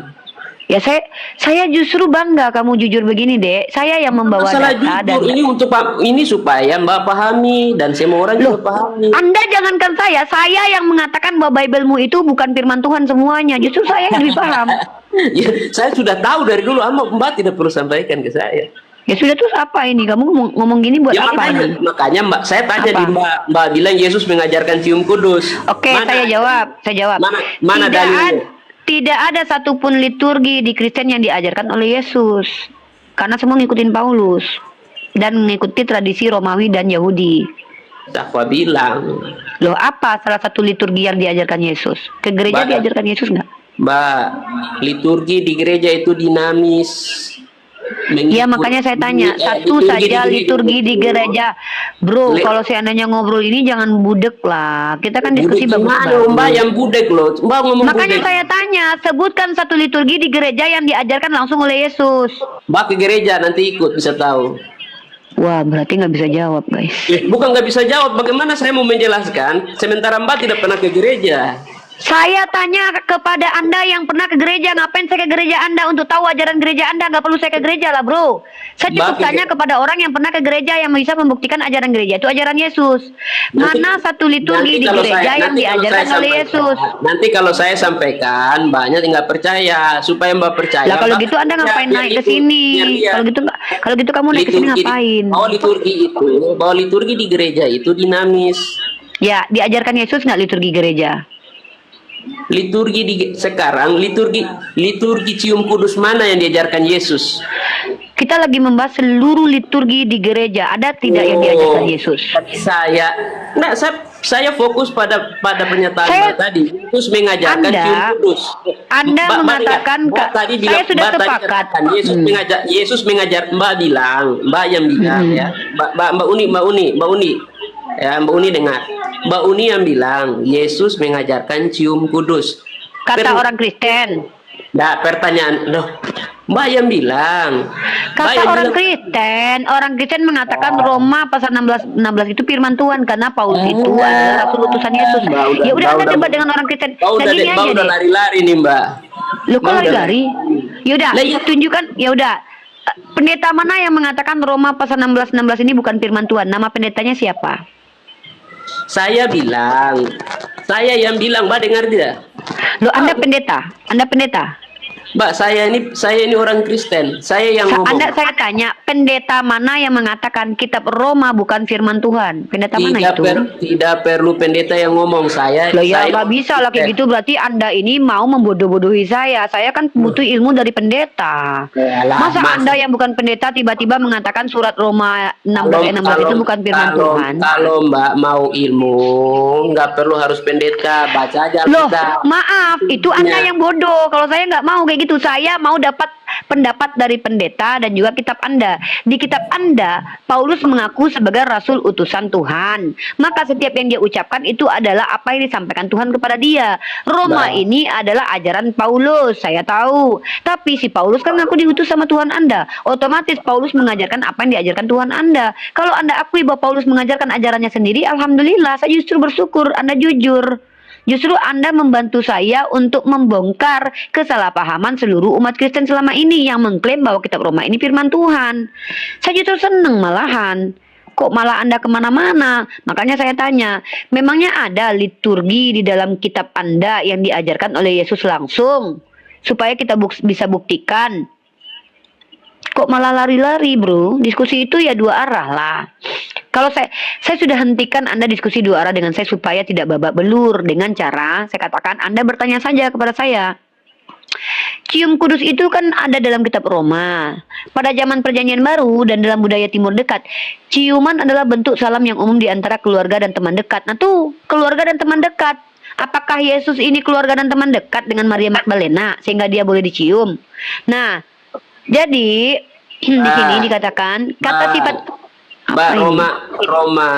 Ya saya justru bangga kamu jujur begini, Dek. Saya yang membawa Masalah data jujur ini supaya Mbak pahami dan semua orang juga pahami. Anda jangankan saya yang mengatakan bahwa Biblemu itu bukan firman Tuhan semuanya. Justru saya yang lebih paham. Ya, saya sudah tahu dari dulu, Mbak tidak perlu sampaikan ke saya. Ya sudah, terus apa ini? Kamu ngomong gini buat Ya, apa ini? makanya Mbak, saya tanya Apa? di Mbak bilang Yesus mengajarkan cium kudus. Oke, saya jawab. Mana dalilnya? Tidak ada satupun liturgi di Kristen yang diajarkan oleh Yesus. Karena semua ngikutin Paulus. Dan mengikuti tradisi Romawi dan Yahudi. Siapa bilang? Loh, apa salah satu liturgi yang diajarkan Yesus? Ke gereja Mbak, diajarkan Yesus nggak? Mbak, liturgi di gereja itu dinamis. Iya, makanya saya tanya, satu saja liturgi di gereja. Bro, kalau seandainya ngobrol ini jangan budek lah. Kita kan diskusi bagus. Mbak yang budek loh. Mbak ngomong Makanya budek. saya tanya, sebutkan satu liturgi di gereja yang diajarkan langsung oleh Yesus. Mbak ke gereja nanti ikut bisa tahu. Wah, berarti nggak bisa jawab, guys. Bukan nggak bisa jawab. Bagaimana saya mau menjelaskan sementara Mbak tidak pernah ke gereja? Saya tanya kepada Anda yang pernah ke gereja, ngapain saya ke gereja Anda untuk tahu ajaran gereja Anda? Nggak perlu saya ke gereja lah, bro. Saya cukup Mbak, tanya kepada orang yang pernah ke gereja yang bisa membuktikan ajaran gereja itu ajaran Yesus. Mana satu liturgi di gereja yang diajarkan oleh Yesus? Nanti kalau saya sampaikan, banyak yang nggak percaya. Supaya Mbak percaya. Lah kalau Mbak gitu Anda ngapain biar naik ke itu, sini? biar dia- Kalau gitu kamu naik ke sini ngapain? Bahwa liturgi di gereja itu dinamis. Ya, diajarkan Yesus nggak liturgi gereja? Sekarang liturgi cium kudus mana yang diajarkan Yesus? Kita lagi membahas seluruh liturgi di gereja. Ada tidak yang diajarkan Yesus? Saya fokus pada pernyataan Saya- Mbak tadi. Yesus mengajarkan Anda- cium kudus. Anda Mbak mengatakan, Mbak tadi saya bilang, sudah Mbak tadi sepakat. katakan, Yesus mengajar. Mbak yang bilang ya. Mbak Uni ya, Mbak Uni dengar. Mbak Uni yang bilang Yesus mengajarkan cium kudus. Kata orang Kristen. Nah, pertanyaan, loh, Mbak yang bilang. Mbak Kata yang orang bilang, Kristen mengatakan Roma pasal 16 itu firman Tuhan karena Paulus itu adalah rasul utusan Yesus. Ya udah Anda debat dengan orang Kristen. Mbak Dan udah, gini Mbak aja udah deh. lari-lari nih Mbak. Lu kok Mbak udah lari-lari? Yaudah, Lah, iya. tunjukkan. Yaudah, pendeta mana yang mengatakan Roma pasal 16 ini bukan firman Tuhan? Nama pendetanya siapa? Saya yang bilang, Mbak dengar tidak? Lo Anda pendeta? Anda pendeta? Mbak, saya ini orang Kristen. Saya yang ngomong. Saya tanya, pendeta mana yang mengatakan kitab Roma bukan firman Tuhan? Pendeta mana itu? Tidak perlu pendeta yang ngomong. Loh ya saya nggak bisa lah kayak gitu, berarti Anda ini mau membodoh-bodohi saya. Saya kan butuh ilmu dari pendeta. Masa Anda yang bukan pendeta tiba-tiba mengatakan surat Roma 16 itu bukan firman Tuhan? Kalau Mbak mau ilmu, nggak perlu harus pendeta. Baca aja Loh, Alkitab. maaf, itu Anda yang bodoh. Kalau saya nggak mau kayak gitu, saya mau dapat pendapat dari pendeta dan juga kitab Anda. Di kitab Anda, Paulus mengaku sebagai rasul utusan Tuhan. Maka setiap yang dia ucapkan itu adalah apa yang disampaikan Tuhan kepada dia. Roma ini adalah ajaran Paulus, saya tahu. Tapi si Paulus kan ngaku diutus sama Tuhan Anda. Otomatis Paulus mengajarkan apa yang diajarkan Tuhan Anda. Kalau Anda akui bahwa Paulus mengajarkan ajarannya sendiri, alhamdulillah, saya justru bersyukur Anda jujur. Justru Anda membantu saya untuk membongkar kesalahpahaman seluruh umat Kristen selama ini yang mengklaim bahwa kitab Roma ini firman Tuhan. Saya justru senang malahan. Kok malah Anda kemana-mana? Makanya saya tanya, memangnya ada liturgi di dalam kitab Anda yang diajarkan oleh Yesus langsung? Supaya kita bisa buktikan. Kok malah lari-lari, bro? Diskusi itu ya dua arah lah. Kalau saya sudah hentikan Anda diskusi dua arah dengan saya supaya tidak babak belur dengan cara saya katakan Anda bertanya saja kepada saya. Cium kudus itu kan ada dalam kitab Roma. Pada zaman perjanjian baru dan dalam budaya timur dekat, ciuman adalah bentuk salam yang umum di antara keluarga dan teman dekat. Nah tuh, keluarga dan teman dekat. Apakah Yesus ini keluarga dan teman dekat dengan Maria Magdalena sehingga dia boleh dicium? Nah, jadi di sini dikatakan kata sifat Mbak Roma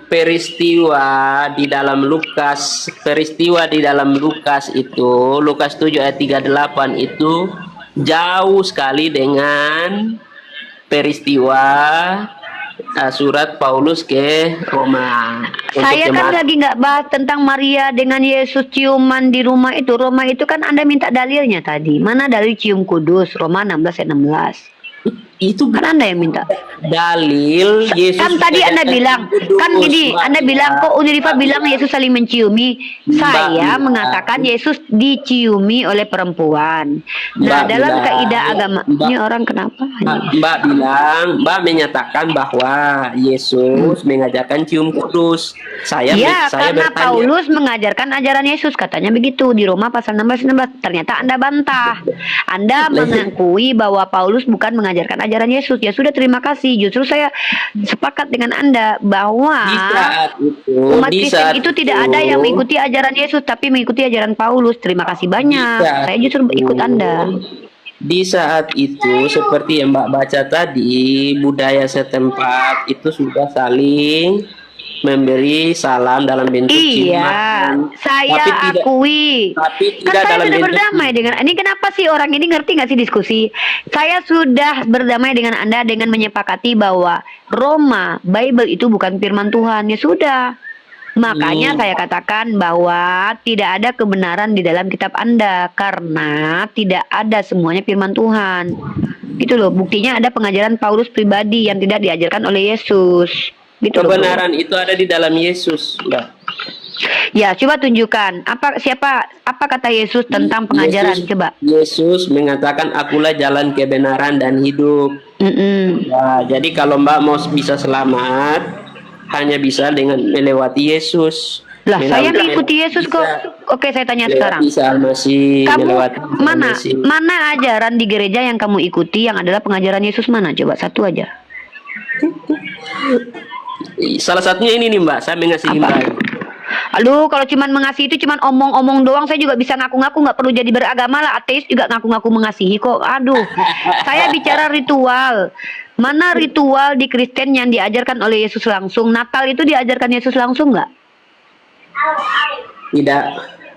peristiwa di dalam Lukas itu Lukas 7 ayat 38 itu jauh sekali dengan peristiwa surat Paulus ke Roma. Saya kan lagi nggak bahas tentang Maria dengan Yesus ciuman di rumah itu. Roma itu kan Anda minta dalilnya tadi. Mana dalil cium kudus? Roma 16 ayat 16. Itu Kan Anda yang minta. dalil Yesus. Kan tadi Anda bilang, kan gini, Anda bilang kok Unirifa bilang Yesus saling menciumi. Saya mengatakan Yesus diciumi oleh perempuan. Nah, dalam kaidah agama, ini orang kenapa? Mbak menyatakan bahwa Yesus mengajarkan cium kudus. Ya, karena bertanya. Paulus mengajarkan ajaran Yesus, katanya begitu di Roma pasal 16. Ternyata Anda bantah. Anda mengakui bahwa Paulus bukan mengajarkan ajaran Yesus. Ya sudah, terima kasih. Justru saya sepakat dengan Anda bahwa umat Kristen itu tidak ada yang mengikuti ajaran Yesus, tapi mengikuti ajaran Paulus. Terima kasih banyak. Saya justru ikut Anda. Di saat itu, seperti yang Mbak baca tadi, budaya setempat itu sudah saling memberi salam dalam bentuk ciuman. Saya akui. Tapi Kan tidak saya dalam sudah bentuk berdamai dengan ini. Kenapa sih orang ini ngerti nggak sih diskusi? Saya sudah berdamai dengan Anda dengan menyepakati bahwa Roma, Bible itu bukan firman Tuhan. Ya sudah. Makanya saya katakan bahwa tidak ada kebenaran di dalam kitab Anda karena tidak ada semuanya firman Tuhan. Gitu loh, buktinya ada pengajaran Paulus pribadi yang tidak diajarkan oleh Yesus. Gitu loh, Bro. Kebenaran itu ada di dalam Yesus, Mbak. Ya, coba tunjukkan apa kata Yesus tentang pengajaran, Yesus, coba. Yesus mengatakan akulah jalan kebenaran dan hidup. Ya, jadi kalau Mbak mau bisa selamat hanya bisa dengan melewati Yesus. Lah, saya Melalui- mengikuti Yesus kok. Oke, saya tanya Melewati sekarang. masih Kamu melewati mana masih. mana ajaran di gereja yang kamu ikuti yang adalah pengajaran Yesus mana? Coba satu aja. Salah satunya ini nih Mbak, saya mengasihi Apa? Mbak. Aduh, kalau cuman mengasihi itu cuman omong-omong doang, saya juga bisa ngaku-ngaku, nggak perlu jadi beragama lah. Ateis juga ngaku-ngaku mengasihi kok. Aduh, saya bicara ritual. Mana ritual di Kristen yang diajarkan oleh Yesus langsung? Natal itu diajarkan Yesus langsung nggak? Tidak.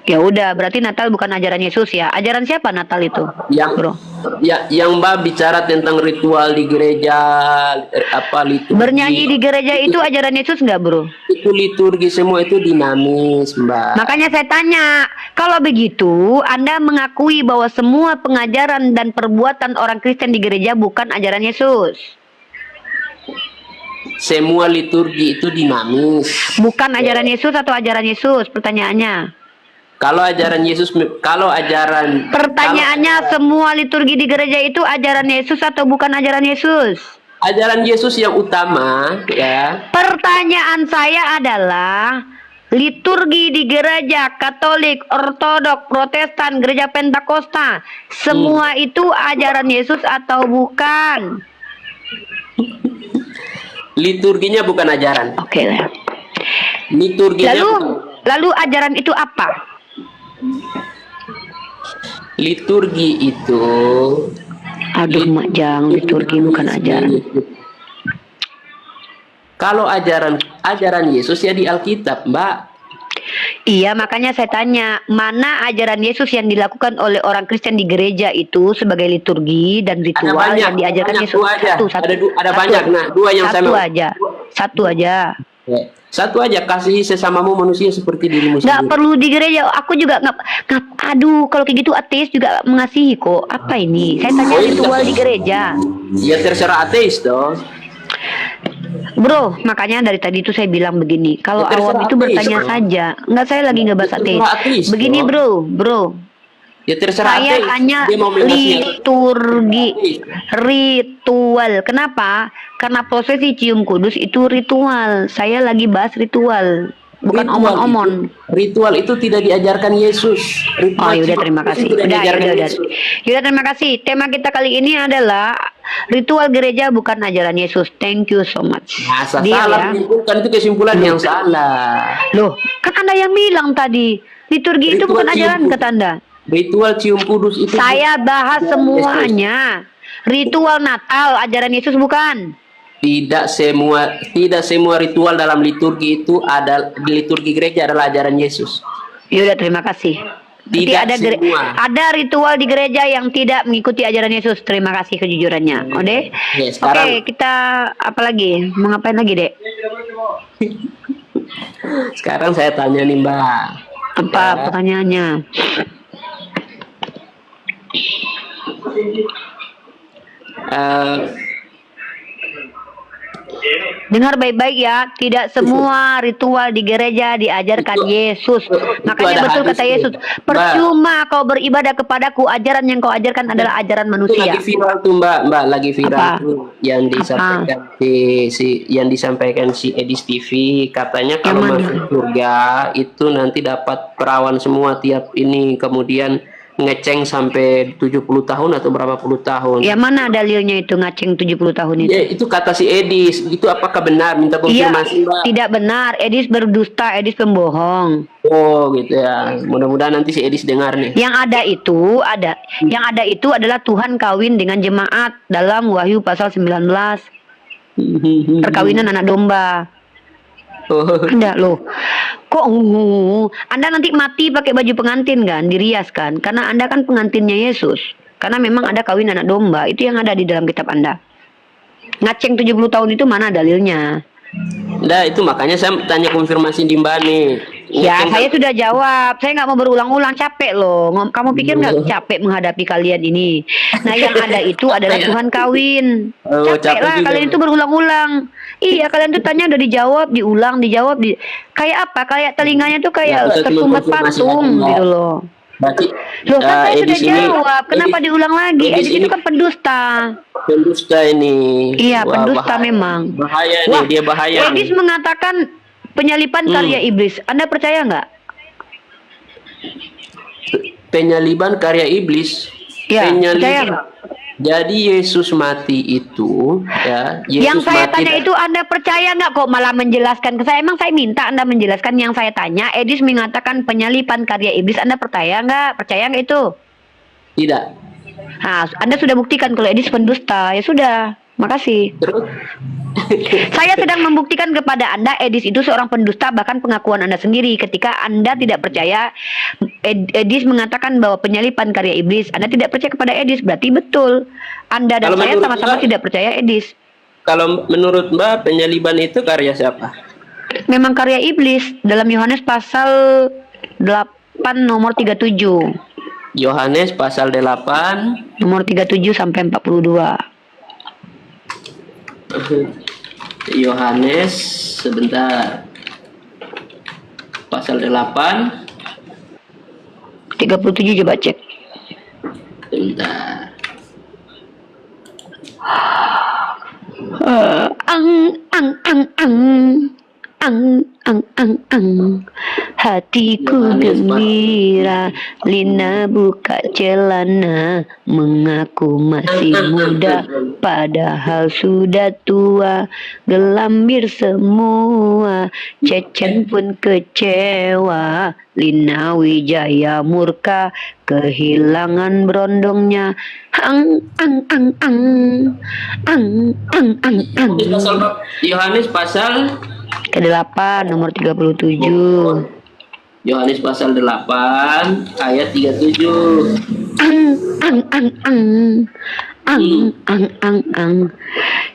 Ya udah, berarti Natal bukan ajaran Yesus ya. Ajaran siapa Natal itu, Yang Bro? yang Mbak bicara tentang ritual di gereja, apa liturgi. Bernyanyi di gereja itu ajaran Yesus nggak, Bro? Itu liturgi semua itu dinamis, Mbak. Makanya saya tanya, kalau begitu Anda mengakui bahwa semua pengajaran dan perbuatan orang Kristen di gereja bukan ajaran Yesus. Semua liturgi itu dinamis. Bukan ajaran Yesus atau ajaran Yesus? Pertanyaannya. Kalau ajaran Yesus, kalau ajaran Pertanyaannya, semua liturgi di gereja itu ajaran Yesus atau bukan ajaran Yesus? ajaran Yesus yang utama, ya. Pertanyaan saya adalah, liturgi di gereja Katolik, Ortodok, Protestan, gereja Pentakosta, semua itu ajaran Yesus atau bukan? Liturginya bukan ajaran. Oke lah. Liturginya Lalu ajaran itu apa? liturgi itu Aduh, Mak Jang, liturgi bukan ajaran. Kalau ajaran Yesus ya di Alkitab, Mbak. Iya, makanya saya tanya, mana ajaran Yesus yang dilakukan oleh orang Kristen di gereja itu sebagai liturgi dan ritual yang diajarkan Yesus? dua aja. Ada Satu. banyak. Nah, dua yang Satu saya aja. Satu aja. Ya. Satu aja, kasihi sesamamu manusia seperti dirimu Nggak sendiri. perlu di gereja. Aku juga aduh, kalau kayak gitu ateis juga mengasihi kok. Apa ini? Saya tanya ritual di gereja. Ya terserah ateis dong. Bro, makanya dari tadi itu saya bilang begini. Kalau Ya, terserah awam itu ateis, bertanya bro. saja. Nggak, saya lagi nggak bahas terserah ateis. ateis, Begini bro. bro. Ya terserah Saya ateis. hanya Dia mau mengasihi liturgi, ateis. ritual. Kenapa? Karena prosesi cium kudus itu ritual. Saya lagi bahas ritual, bukan omong-omong. Ritual itu tidak diajarkan Yesus. Oh, yaudah, terima kasih. Itu tidak diajarkan Yaudah. Yesus. Yaudah, terima kasih. Tema kita kali ini adalah ritual gereja bukan ajaran Yesus. Thank you so much. Masa Deal salah ya. menyimpulkan itu kesimpulan yang salah. Loh, kan Anda yang bilang tadi liturgi itu Ritual bukan cium ajaran kudus. kata Anda. Ritual cium kudus itu Saya bahas semuanya. Ritual Natal ajaran Yesus bukan? tidak semua ritual dalam liturgi itu ada di liturgi gereja adalah ajaran Yesus. Yaudah, terima kasih. Berarti Tidak ada semua. ada ritual di gereja yang tidak mengikuti ajaran Yesus. Terima kasih kejujurannya. Oke? Ya, sekarang- Oke, kita apa lagi? Mau ngapain lagi, Dek? Sekarang saya tanya nih Mbak. Apa Ya. pertanyaannya? Eh, Dengar baik-baik ya, tidak semua ritual di gereja diajarkan Yesus. Makanya ada betul kata hadisnya. Yesus, percuma kau beribadah kepadaku, ajaran yang kau ajarkan adalah ajaran itu manusia. lagi viral tuh Mbak lagi viral Apa? tuh yang disampaikan yang disampaikan si Edis TV, katanya kalau Yang mana? masuk surga itu nanti dapat perawan semua tiap ini, kemudian ngeceng sampai 70 tahun atau berapa puluh tahun. Ya, mana dalilnya itu ngaceng 70 tahun itu? Ya, itu kata si Edis. Itu apakah benar? Minta Iya, konfirmasi Mbak. tidak benar. Edis berdusta, Edis pembohong. Oh gitu ya. Mudah-mudahan nanti si Edis dengar nih. Yang ada itu adalah Tuhan kawin dengan jemaat dalam Wahyu pasal 19. Perkawinan anak domba. Oh. Anda loh. Kok Anda nanti mati pakai baju pengantin kan, dirias kan? Karena Anda kan pengantinnya Yesus. Karena memang ada kawin anak domba, itu yang ada di dalam kitab Anda. Ngaceng 70 tahun itu mana dalilnya? Nah, itu makanya saya tanya konfirmasi di Mbak nih. Ya, saya sudah jawab. Saya nggak mau berulang-ulang, capek loh. Kamu pikir nggak capek menghadapi kalian ini? Nah, yang ada itu adalah Tuhan kawin. Oh, Capek lah juga. kalian itu berulang-ulang. Iya, kalian tuh tanya udah dijawab, diulang, dijawab, kayak apa? Kayak telinganya tuh kayak Ya, tersumbat konfirmasi patung lagi, Mbak. gitu loh. Berarti Loh kan saya sudah Edis ini, jawab. Kenapa diulang lagi? Edis Edis itu ini kan pendusta. pendusta ini. Iya, Wah, pendusta bahaya. memang. Bahaya Wah, nih, dia bahaya. Edis nih. mengatakan penyalipan karya iblis. Anda percaya nggak? Penyaliban karya iblis. Ya, percaya Penyaliban. nggak? Jadi Yesus mati itu, ya. Yesus Yang saya mati tanya itu Anda percaya nggak kok malah menjelaskan ke saya? Emang saya minta Anda menjelaskan yang saya tanya. Edis mengatakan penyalipan karya iblis. Anda percaya nggak? Percaya nggak itu? tidak. Nah, Anda sudah buktikan kalau Edis pendusta. Ya sudah, makasih. Terus Saya sedang membuktikan kepada Anda Edis itu seorang pendusta, bahkan pengakuan Anda sendiri ketika Anda tidak percaya Edis mengatakan bahwa penyalipan karya iblis. Anda tidak percaya kepada Edis, berarti betul Anda dan Kalau saya menurut sama-sama Mbak- tidak percaya Edis. kalau menurut Mbak penyaliban itu karya siapa? Memang karya iblis dalam Yohanes pasal 8 nomor 37. Yohanes pasal 8 Nomor 37 sampai 42. Yohanes sebentar. Pasal 8 37 coba cek. sebentar. Ang hatiku Yohanes gembira, Lina buka celana, mengaku masih muda, padahal sudah tua, gelambir semua, Cecen pun kecewa, Lina Wijaya murka, kehilangan berondongnya, Yohanes pasal ke-8 nomor 37. Yohanes pasal 8 ayat 37.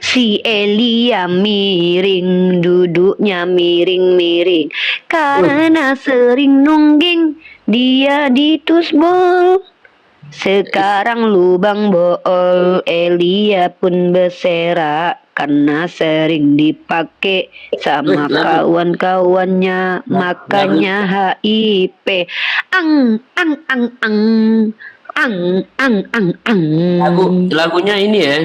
Si Elia miring, duduknya miring-miring, karena sering nungging dia di tusbol. Sekarang lubang bool, Elia pun berserak karena sering dipakai sama kawan-kawannya, makanya HIP. Lagunya ini ya.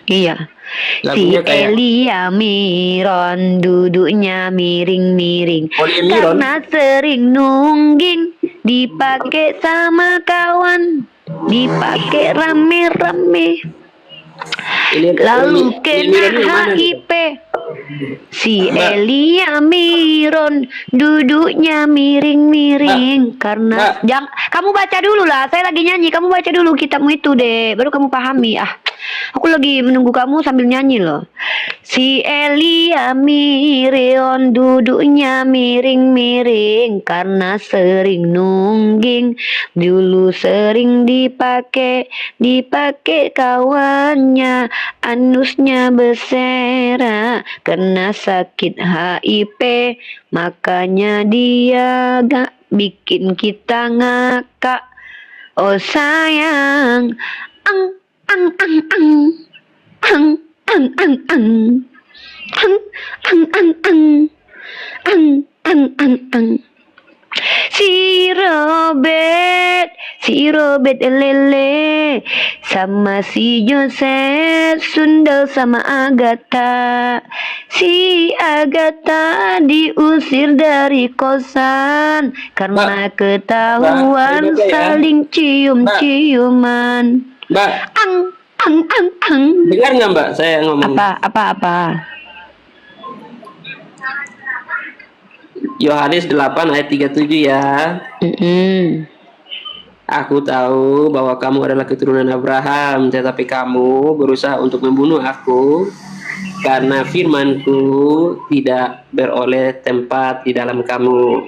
Iya. Si Lagunya kayak Elia Miron, duduknya miring-miring, Elia Miron. karena sering nungging, dipakai sama kawan, dipakai rame-rame. Lalu kena HIP. Si Elia Miron, duduknya miring-miring karena kamu baca dulu lah, saya lagi nyanyi, kamu baca dulu kitabmu itu deh, baru kamu pahami. Aku lagi menunggu kamu sambil nyanyi loh. Si Elia Miron, duduknya miring-miring karena sering nungging, dulu sering dipakai kawannya, anusnya berserak karena sakit HIP, makanya dia gak bikin kita ngakak. Oh sayang, si Robert lele sama si Joseph Sundel sama Agatha. Si Agatha diusir dari kosan karena ketahuan saling cium-ciuman. Mbak, dengar nggak Mbak saya ngomong? Apa? Yohanes 8 ayat 37 ya. Aku tahu bahwa kamu adalah keturunan Abraham, tetapi kamu berusaha untuk membunuh aku karena firmanku tidak beroleh tempat di dalam kamu.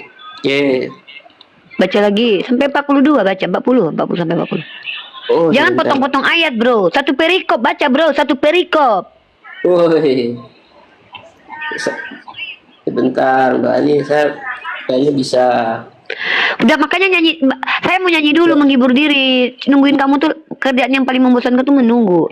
Baca lagi sampai 42, baca 40 sampai 40. Oh, Jangan sebentar. potong-potong ayat, bro. Satu perikop baca, bro. Satu perikop. Woi. Sebentar, Mbak. Ini saya kayaknya bisa. Udah makanya nyanyi, saya mau nyanyi dulu menghibur diri. Nungguin kamu tuh kerjaan yang paling membosankan tuh menunggu.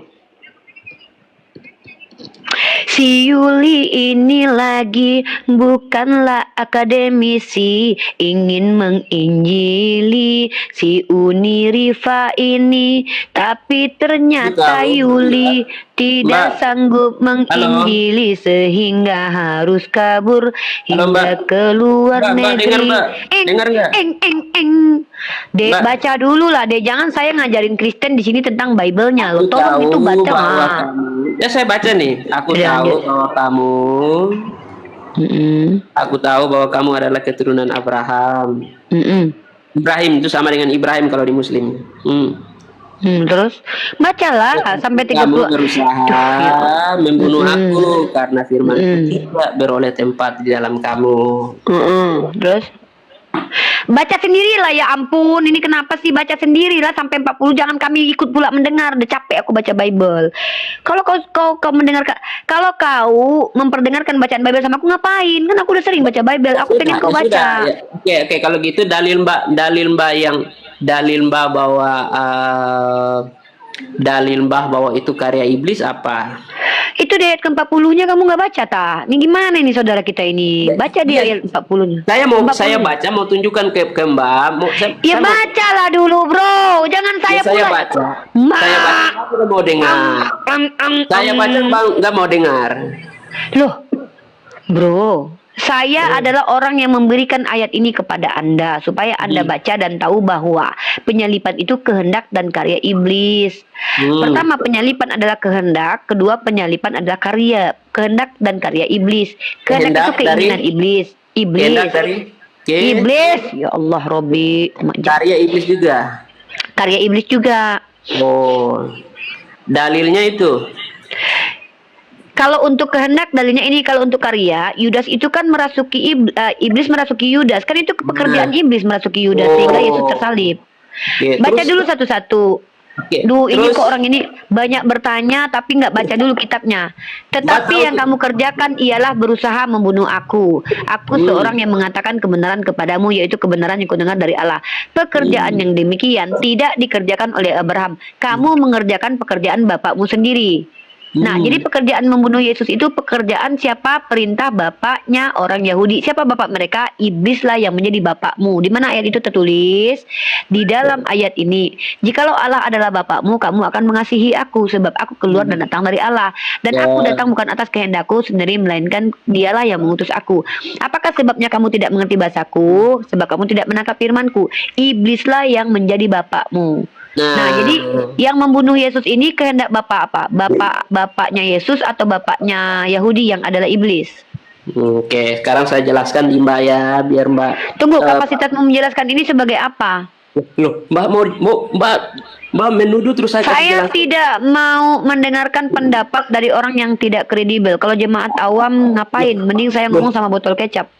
Si Yuli ini lagi bukanlah akademisi, ingin menginjili si Uni Rifa ini, tapi ternyata Tahu, Yuli tidak Mbak. sanggup menginjili sehingga harus kabur Halo, Mbak. hingga keluar Mbak, negeri. dengar, Mbak? Dengar nggak? Eng. Dek, Mbak. baca dulu lah, Dek. Jangan saya ngajarin Kristen di sini tentang Bible-nya. Lo Aku tolong tahu itu baca bahwa lah. kamu, ya saya baca nih. Aku Ya, tahu lanjut. bahwa kamu, Mm-mm. aku tahu bahwa kamu adalah keturunan Abraham. Mm-mm. Ibrahim itu sama dengan Ibrahim kalau di Muslim. Terus bacalah sampai 30. Kamu berusaha membunuh aku karena firman tidak beroleh tempat di dalam kamu. Terus baca sendirilah, ya ampun. Ini kenapa sih baca sendirilah sampai 40, jangan kami ikut pula mendengar. Udah capek aku baca Bible. Kalau kau mendengarkan, kalau kau memperdengarkan bacaan Bible sama aku, ngapain? Kan aku udah sering baca Bible. Aku pengen kau baca. Ya. Oke, kalau gitu dalil Mbak bahwa dalil Mbah bahwa itu karya iblis apa? Itu di ayat ke-40-nya kamu nggak baca, ta? Ini gimana ini saudara kita ini? Baca di ayat 40-nya. Saya baca mau tunjukkan ke Mbak. Ya bacalah dulu, bro. Jangan saya saya pula. baca. Saya baca, Mbak udah mau dengar. Saya baca, Mbak nggak mau dengar. Loh, bro. Saya adalah orang yang memberikan ayat ini kepada Anda supaya Anda baca dan tahu bahwa penyalipan itu kehendak dan karya iblis. Pertama, penyalipan adalah kehendak, kedua penyalipan adalah karya, kehendak dan karya iblis. Kehendak itu keinginan iblis. Kehendak dari Iblis. Ya Allah, Robi. karya iblis juga. Karya iblis juga. Oh. Dalilnya itu. Kalau untuk kehendak dalilnya ini, kalau untuk karya, Yudas itu kan merasuki iblis merasuki Yudas. Kan itu pekerjaan iblis merasuki Yudas sehingga Yesus tersalib. Oke, Baca terus- dulu satu-satu. Oke, Duh, ini terus- kok orang ini banyak bertanya tapi nggak baca dulu kitabnya. Tetapi Mbak, yang kamu kerjakan ialah berusaha membunuh aku. Aku seorang yang mengatakan kebenaran kepadamu, yaitu kebenaran yang kudengar dari Allah. Pekerjaan yang demikian tidak dikerjakan oleh Abraham. Kamu mengerjakan pekerjaan bapakmu sendiri. Nah, jadi pekerjaan membunuh Yesus itu pekerjaan siapa? Perintah bapaknya orang Yahudi. Siapa bapak mereka? Iblislah yang menjadi bapakmu. Di mana ayat itu tertulis? Di dalam ayat ini. Jikalau Allah adalah bapakmu, kamu akan mengasihi aku sebab aku keluar dan datang dari Allah. Dan aku datang bukan atas kehendakku sendiri, melainkan dialah yang mengutus aku. Apakah sebabnya kamu tidak mengerti bahasaku? Sebab kamu tidak menangkap firmanku. Iblislah yang menjadi bapakmu. Nah, jadi yang membunuh Yesus ini kehendak bapak apa? Bapaknya Yesus atau bapaknya Yahudi yang adalah iblis? Oke, sekarang saya jelaskan di Mbak ya, biar Mbak. Tunggu, kapasitasmu menjelaskan ini sebagai apa? Loh, Mbak Mbak menuduh terus saya kasih Saya jelas. tidak mau mendengarkan pendapat dari orang yang tidak kredibel. Kalau jemaat awam ngapain? Mending saya ngomong sama botol kecap.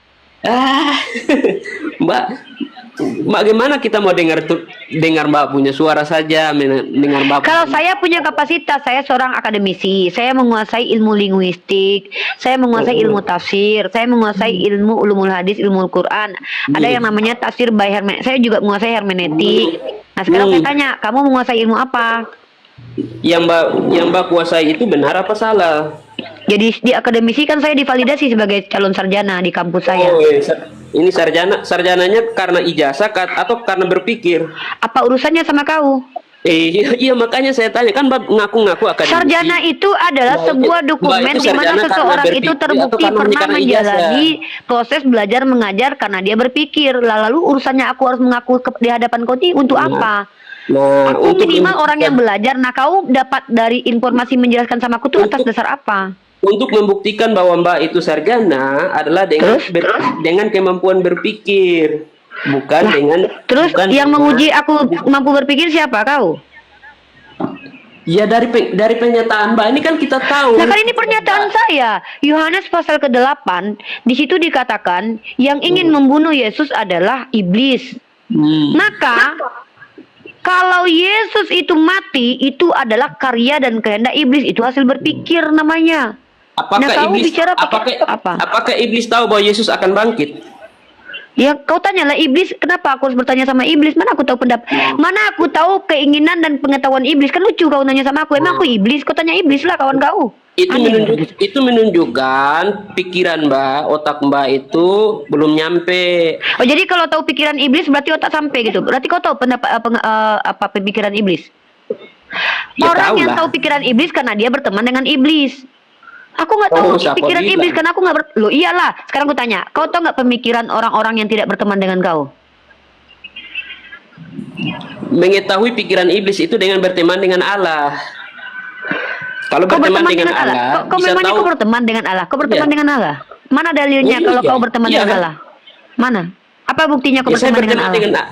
Mbak gimana kita mau dengar Mbak punya suara saja, mendengar Mbak. Kalau saya punya kapasitas, saya seorang akademisi, saya menguasai ilmu linguistik, saya menguasai ilmu tafsir, saya menguasai ilmu ulumul hadis, ilmu Quran. Ada yang namanya tafsir by hermeneutik. Saya juga menguasai hermeneutik. Nah, sekarang saya tanya, kamu menguasai ilmu apa? Yang Mbak kuasai itu benar apa salah? Jadi di akademisi kan saya divalidasi sebagai calon sarjana di kampus saya. Oh, ini sarjananya karena ijazah atau karena berpikir? Apa urusannya sama kau? Iya makanya saya tanya, kan Mbak ngaku-ngaku akademisi. Sarjana itu adalah sebuah dokumen di mana seseorang itu terbukti pernah menjalani proses belajar mengajar karena dia berpikir. Lalu urusannya aku harus mengaku di hadapan kau ini untuk apa? Aku minimal orang yang belajar. Nah, kau dapat dari informasi menjelaskan sama aku tuh atas dasar apa? Untuk membuktikan bahwa Mbak itu sarjana adalah dengan kemampuan berpikir, bukan dengan. Terus bukan yang dengan, menguji aku mampu berpikir siapa, kau? Ya dari pernyataan Mbak ini kan kita tahu. Nah, kan ini pernyataan saya. Yohanes pasal ke-8, di situ dikatakan yang ingin membunuh Yesus adalah iblis. Maka kalau Yesus itu mati, itu adalah karya dan kehendak iblis. Itu hasil berpikir namanya. Apakah Nah, kau iblis bicara pakai apa? apakah iblis tahu bahwa Yesus akan bangkit? Ya kau tanyalah iblis, kenapa aku harus bertanya sama iblis? Mana aku tahu mana aku tahu keinginan dan pengetahuan iblis? Kan lucu kau nanya sama aku, emang aku iblis? Kau tanya iblis lah kawan kau. Itu menunjukkan pikiran Mbak, otak Mbak itu belum nyampe. Oh jadi kalau tahu pikiran iblis berarti otak sampai gitu. Berarti kau tahu apa pemikiran iblis? Ya, Orang yang lah. tahu pikiran iblis karena dia berteman dengan iblis. Aku nggak tahu siapa pikiran bilang? iblis karena aku nggak Loh iyalah. Sekarang aku tanya, kau tahu nggak pemikiran orang-orang yang tidak berteman dengan kau? Mengetahui pikiran iblis itu dengan berteman dengan Allah. Kalau Kau berteman berteman dengan Allah, Kau bisa memangnya tahu. kau berteman dengan Allah? Kau berteman Iya. dengan Allah? Mana dalilnya Oh, kalau iya. kau berteman Iya, dengan kan? Allah? Mana? Apa buktinya kau Ya, saya berteman dengan berteman Allah?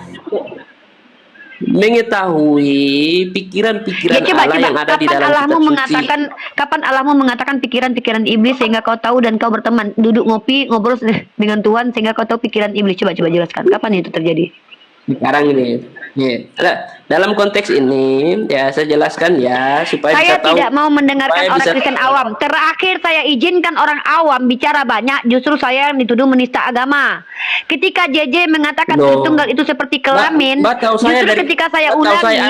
mengetahui pikiran-pikiran Ya coba Allah yang ada di dalam kitab suci. Kapan Allahmu mengatakan pikiran-pikiran iblis sehingga kau tahu dan kau berteman, duduk ngopi, ngobrol dengan Tuhan sehingga kau tahu pikiran iblis. Coba jelaskan. Kapan itu terjadi? Sekarang ini, ya. Dalam konteks ini, ya saya jelaskan ya supaya Saya bisa tahu. tidak mau mendengarkan supaya orang bisa Kristen tahu. awam. Terakhir saya izinkan orang awam bicara banyak, justru saya yang dituduh menista agama. Ketika JJ mengatakan Loh. Tritunggal itu seperti kelamin, Mbak tahu saya justru dari- ketika saya Mbak tahu ulangi,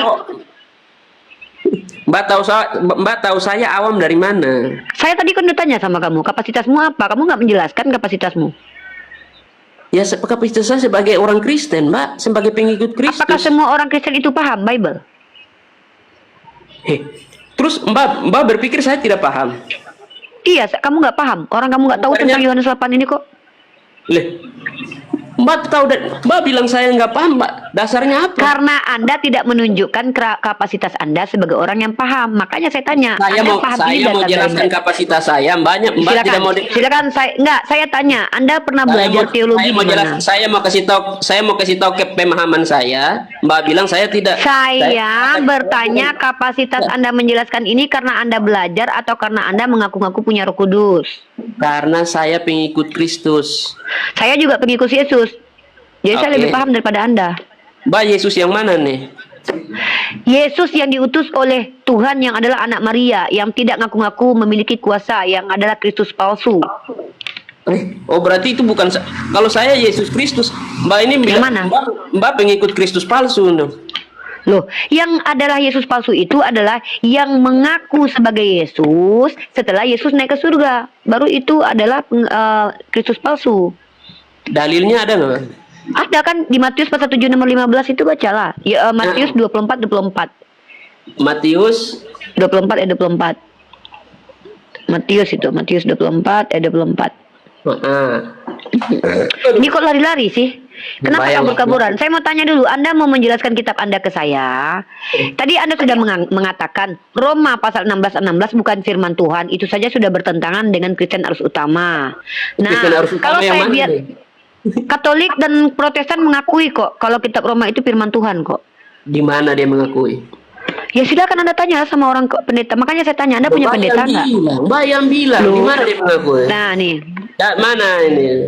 Mbak tahu saya awam dari mana? saya tadi kan udah tanya sama kamu, kapasitasmu apa? Kamu nggak menjelaskan kapasitasmu. Ya, kapasitas saya sebagai orang Kristen, Mbak, sebagai pengikut Kristus. Apakah semua orang Kristen itu paham Bible? Terus Mbak berpikir saya tidak paham? Iya, kamu nggak paham. Orang kamu nggak tahu Bukannya- tentang Yohanes 8 ini kok. Leh, Mbak tahu dan Mbak bilang saya nggak paham, Mbak. Dasarnya apa? Karena Anda tidak menunjukkan kapasitas Anda sebagai orang yang paham. Makanya saya tanya, Saya Anda mau paham ini saya mau dasar jelaskan dari- kapasitas saya, Mbak tidak mau silakan saya tanya, Anda pernah belajar teologi di mana? Saya mau kasih tahu ke pemahaman saya. Mbak bilang saya tidak. Saya bertanya kapasitas Anda menjelaskan ini karena Anda belajar atau karena Anda mengaku-ngaku punya Roh Kudus? Karena saya pengikut Kristus. Saya juga pengikut Yesus. Jadi saya Oke. lebih paham daripada Anda. Mbak, Yesus yang mana nih? Yesus yang diutus oleh Tuhan yang adalah anak Maria, yang tidak ngaku-ngaku memiliki kuasa, yang adalah Kristus palsu. Oh, berarti itu bukan kalau saya Yesus Kristus. Mbak ini Yang bilang mana? Mbak pengikut Kristus palsu. No. Loh, yang adalah Yesus palsu itu adalah yang mengaku sebagai Yesus setelah Yesus naik ke surga. Baru itu adalah Kristus palsu. Dalilnya ada nggak? Ada kan di Matius pasal 7 nomor 15 itu bacalah. Ya, Matius 24. Matius 24 ayat 24. Matius 24 ayat 24. Ini kok lari-lari sih? Kenapa Bayang. kabur-kaburan? Saya mau tanya dulu, Anda mau menjelaskan kitab Anda ke saya. Tadi Anda sudah mengatakan Roma pasal 16 bukan firman Tuhan. Itu saja sudah bertentangan dengan Kristen arus utama. Nah, Kristen arus utama kalau yang saya mana biar nih? Katolik dan Protestan mengakui kok kalau kitab Roma itu firman Tuhan kok. Di mana dia mengakui? Ya silakan Anda tanya sama orang pendeta. Makanya saya tanya, Anda punya pendeta nggak? Mbak yang bilang. Di mana dia mengakui? Nah nih, Mana ini?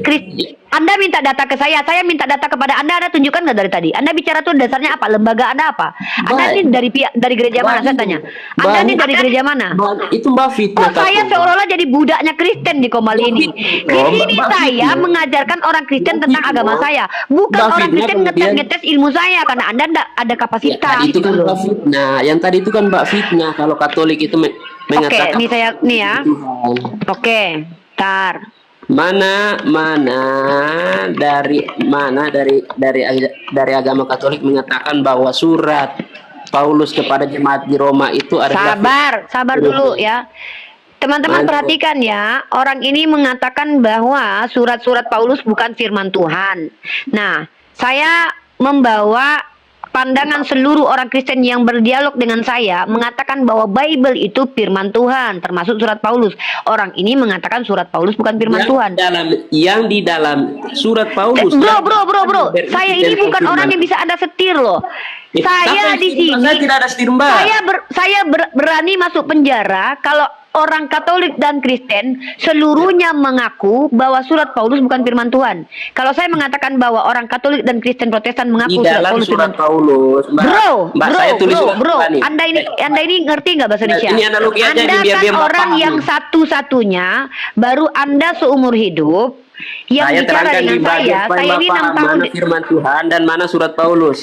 Anda minta data ke saya minta data kepada Anda tunjukkan nggak dari tadi? Anda bicara tuh dasarnya apa? Lembaga Anda apa? Anda ini dari gereja mana? Saya tanya. Anda ini dari gereja mana? Itu Mbak fitnah. Kok saya seolah-olah jadi budaknya Kristen di Komal ini? Di sini saya mengajarkan orang Kristen tentang agama saya, bukan Mbak orang fitnah, Kristen kemudian- ngetes ilmu saya karena Anda nggak ada kapasitas. Tadi itu kan gitu loh. Mbak fitnah. Yang tadi itu kan Mbak fitnah. Kalau Katolik itu Oke, mengatakan nih saya nih ya. Tuhan. Oke, tar. Mana dari agama Katolik mengatakan bahwa surat Paulus kepada jemaat di Roma itu adalah Sabar dulu ya. Teman-teman Mantap. perhatikan ya, orang ini mengatakan bahwa surat-surat Paulus bukan firman Tuhan. Nah, saya membawa pandangan seluruh orang Kristen yang berdialog dengan saya mengatakan bahwa Bible itu firman Tuhan, termasuk surat Paulus. Orang ini mengatakan surat Paulus bukan firman Tuhan. Yang di dalam surat Paulus. Bro, saya ini bukan orang yang bisa Anda setir loh. Saya Tapi di sini, saya tidak ada setir, Mbak. saya berani masuk penjara kalau orang Katolik dan Kristen seluruhnya mengaku bahwa surat Paulus bukan firman Tuhan. Kalau saya mengatakan bahwa orang Katolik dan Kristen Protestan Di mengaku surat dalam Paulus surat firman Paulus, Mbak. Bro, saya tulis surat bro, Tuhan ini. Anda ini ngerti nggak bahasa Indonesia? Ini analogi aja Anda nih, biar kan dia orang paham. yang satu-satunya, baru Anda seumur hidup yang Saya bicara terangkan di dengan bagian saya. supaya Saya Mbak ini 6 paham tahun. mana firman Tuhan dan mana surat Paulus.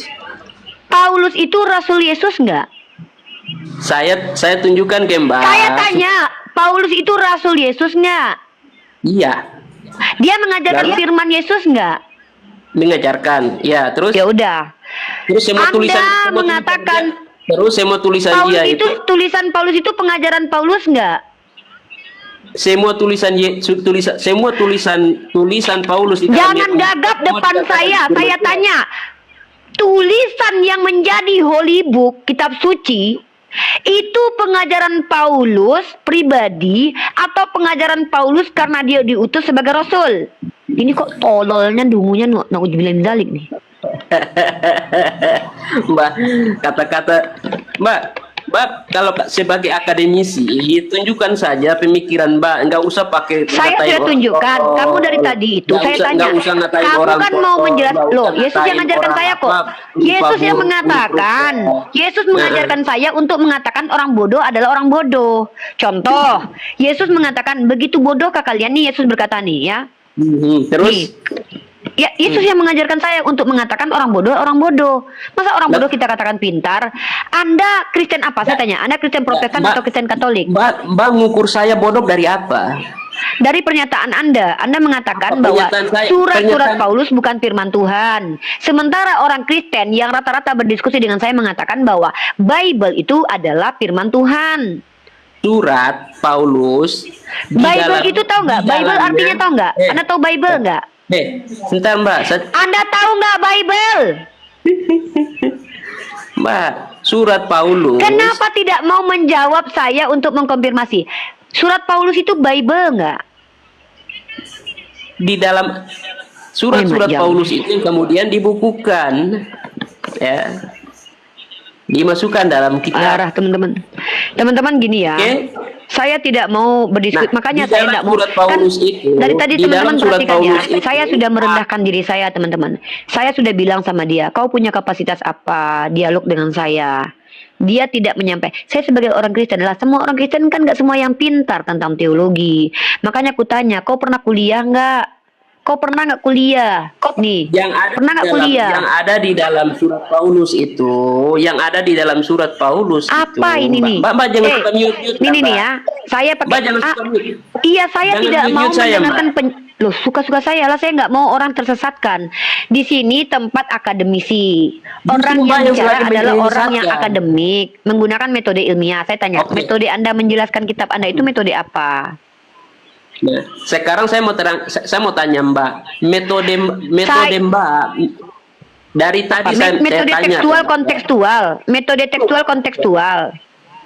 Paulus itu Rasul Yesus nggak? Saya tunjukkan ke Mbak. Saya tanya, Paulus itu Rasul Yesus nggak? Iya, Dia mengajarkan Lalu? firman Yesus nggak? mengajarkan. Ya, terus Ya udah. terus semua Anda tulisan mengatakan terus semua tulisan Paulus dia itu tulisan Paulus itu pengajaran Paulus nggak? semua tulisan semua tulisan Paulus di dalam Jangan Yesus. gagap Semua depan dikatakan saya. firman Saya Tuhan. tanya, tulisan yang menjadi holy book, kitab suci, itu pengajaran Paulus pribadi atau pengajaran Paulus karena dia diutus sebagai rasul? Ini kok tololnya dungunya nauzubillah min dzalik nih. Mbak, kata-kata Mbak, kalau sebagai akademisi tunjukkan saja pemikiran Mbak, nggak usah pakai Saya ngatain sudah orang tunjukkan. tolol. Kamu dari tadi itu Nggak saya usah- tanya. nggak usah ngatain Kamu orang kan mau tolol, menjelaskan. nggak Loh, usah Yesus yang ngatain mengajarkan orang saya kok. apa, Yesus yang lupa mengatakan. Yesus Nah. mengajarkan saya untuk mengatakan orang bodoh adalah orang bodoh. Contoh, Yesus mengatakan begitu bodohkah kalian nih? Yesus berkata nih ya. Terus Nih. Ya, Yesus yang mengajarkan saya untuk mengatakan orang bodoh. Masa orang bodoh kita katakan pintar? Anda Kristen apa? Saya tanya. Anda Kristen Protestan Mbak, atau Kristen Katolik? Mbak ngukur saya bodoh dari apa? Dari pernyataan Anda mengatakan Apa bahwa pernyataan saya? surat-surat Pernyataan- Paulus bukan firman Tuhan. Sementara orang Kristen yang rata-rata berdiskusi dengan saya mengatakan bahwa Bible itu adalah firman Tuhan. Surat Paulus di Bible dalam- itu tahu nggak? di Bible dalamnya- artinya tahu nggak? Anda tahu Bible nggak? Sebentar Mbak, Anda tahu nggak Bible? Mbak, surat Paulus. Kenapa tidak mau menjawab saya untuk mengkonfirmasi? Surat Paulus itu Bible nggak? Di dalam surat-surat Jam. Paulus itu yang kemudian dibukukan, ya, dimasukkan dalam kitab. Arah teman-teman. Teman-teman gini ya. Oke. Saya tidak mau berdiskusi, Nah, makanya di saya dalam tidak mau. surat Paulus itu, dari tadi di teman-teman dalam surat perhatikan ya. Paulus itu- Saya sudah merendahkan diri saya, teman-teman. Saya sudah bilang sama dia, kau punya kapasitas apa? Dialog dengan saya. Dia tidak menyampaikan. Saya sebagai orang Kristen adalah semua orang Kristen kan nggak semua yang pintar tentang teologi. Makanya aku tanya, kau pernah kuliah nggak? Kau pernah nggak kuliah? Nih, Yang ada pernah di nggak dalam- kuliah? Yang ada di dalam surat Paulus itu, Apa itu, ini nih? Mbak jangan suka mute, Ini Mbak. nih ya. Saya pakai. Mbak jangan suka mute. Iya, saya Jangan tidak mau mute saya, mendengarkan loh, suka-suka saya lah. Saya nggak mau orang tersesatkan. Di sini tempat akademisi. Orang Mbak yang yang bicara semakin adalah orang yang menyesatkan. akademik, menggunakan metode ilmiah. Saya tanya, Oke. metode Anda menjelaskan kitab Anda itu metode apa? Nah, sekarang saya mau tanya Mbak, metode Mbak dari tadi saya Metode tanya. tekstual kontekstual. Metode tekstual kontekstual.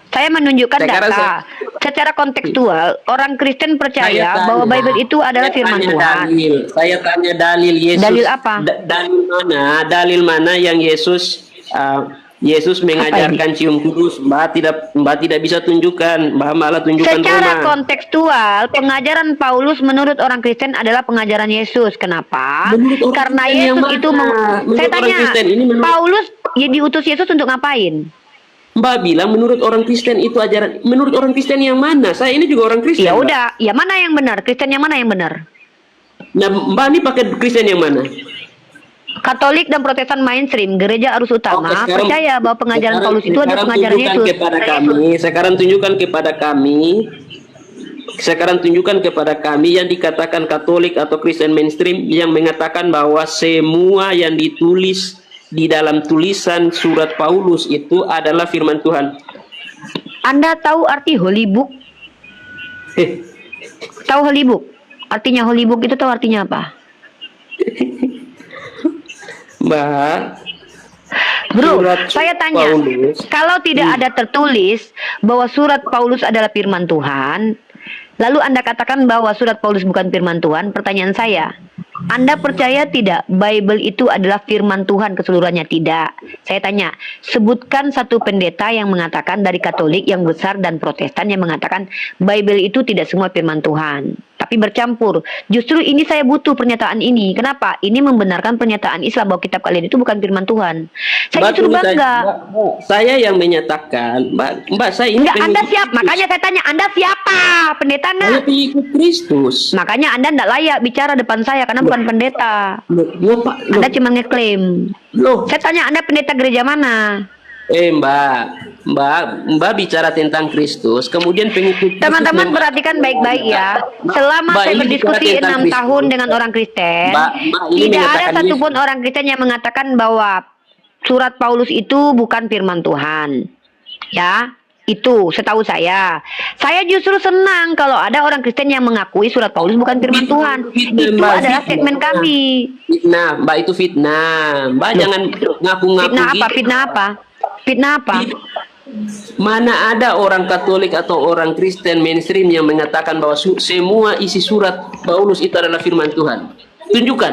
Saya menunjukkan Sekarang data. Secara kontekstual, orang Kristen Saya percaya tanya- bahwa Bible itu adalah saya firman tanya Tuhan. Saya tanya dalil Yesus. Dalil apa? Dalil mana yang Yesus mengajarkan cium kudus? Mbak tidak bisa tunjukkan. Mbak malah tunjukkan Secara Roma. kontekstual, pengajaran Paulus menurut orang Kristen adalah pengajaran Yesus. Kenapa? Menurut orang Karena Kristen yang Yesus itu mana? Menurut saya orang tanya, Kristen ini Paulus ya diutus Yesus untuk ngapain? Mbak bilang menurut orang Kristen itu ajaran. Menurut orang Kristen yang mana? Saya ini juga orang Kristen. Ya Mbak. udah, ya mana yang benar? Kristen yang mana yang benar? Nah, Mbak ini pakai Kristen yang mana? Katolik dan Protestan mainstream, gereja arus utama Oke, sekarang- percaya bahwa pengajaran sekarang- Paulus itu adalah sekarang pengajaran tunjukkan Yesus. Sekarang tunjukkan kepada kami yang dikatakan Katolik atau Kristen mainstream yang mengatakan bahwa semua yang ditulis di dalam tulisan surat Paulus itu adalah firman Tuhan. Anda tahu arti holy book? Tahu holy book? Artinya holy book itu tahu artinya apa? Mbak, Bro, surat saya tanya, Paulus. kalau tidak ada tertulis bahwa surat Paulus adalah firman Tuhan, lalu Anda katakan bahwa surat Paulus bukan firman Tuhan, pertanyaan saya, Anda percaya tidak Bible itu adalah firman Tuhan keseluruhannya? Tidak. Saya tanya, sebutkan satu pendeta yang mengatakan dari Katolik yang besar dan Protestan yang mengatakan Bible itu tidak semua firman Tuhan, tapi bercampur. Justru ini saya butuh pernyataan ini. Kenapa? Ini membenarkan pernyataan Islam bahwa kitab kalian itu bukan firman Tuhan. Saya justru bangga. Saya yang menyatakan, Mbak, saya ini Enggak, Anda pengikut siapa? Kristus. Makanya saya tanya, Anda siapa? Pendeta Saya enggak? pengikut Kristus. Makanya Anda enggak layak bicara depan saya karena bukan pendeta. Loh, Pak, loh, Anda cuma ngeklaim. loh. Saya tanya, Anda pendeta gereja mana? Mbak bicara tentang Kristus, kemudian pengikut Kristus Teman-teman perhatikan baik-baik ya. Selama Mbak, saya ini berdiskusi bicara tentang 6 Kristus. tahun dengan orang Kristen, Mbak, ini tidak ada mengatakan satupun orang Kristen yang mengatakan bahwa surat Paulus itu bukan firman Tuhan. Ya, itu setahu saya. Saya justru senang kalau ada orang Kristen yang mengakui surat Paulus bukan firman Tuhan. Itu Mbak, adalah fitnah. statement kami. Fitnah, Mbak, itu fitnah. Mbak jangan ngaku-ngaku Fitnah apa? gitu. Fitnah apa? Fitnah apa? Mana ada orang Katolik atau orang Kristen mainstream yang mengatakan bahwa semua isi surat Paulus itu adalah firman Tuhan? Tunjukkan.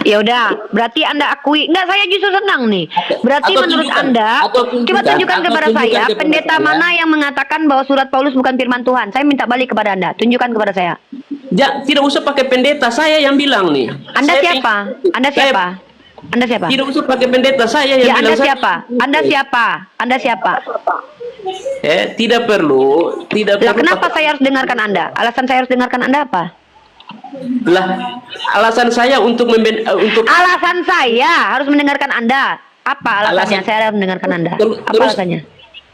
Ya udah, berarti Anda akui. Enggak, saya justru senang nih. Berarti Atau menurut tunjukkan. Anda, Atau tunjukkan. coba tunjukkan Atau kepada tunjukkan saya kepada pendeta saya. mana yang mengatakan bahwa surat Paulus bukan firman Tuhan. Saya minta balik kepada Anda. Tunjukkan kepada saya. Tidak usah pakai pendeta, saya yang bilang nih. Anda Saya siapa? pengikut. Anda Saya- siapa? Anda siapa? Tidak usah pakai pendeta, saya yang Ya, bilang. Anda siapa? Anda siapa? Anda siapa? Tidak perlu, tidak Lah, perlu. kenapa saya harus dengarkan Anda? Alasan saya harus dengarkan Anda apa? Lah, alasan saya untuk untuk Alasan saya harus mendengarkan Anda. Apa alasannya Alasan- saya harus mendengarkan Anda? Apa Terus- alasannya?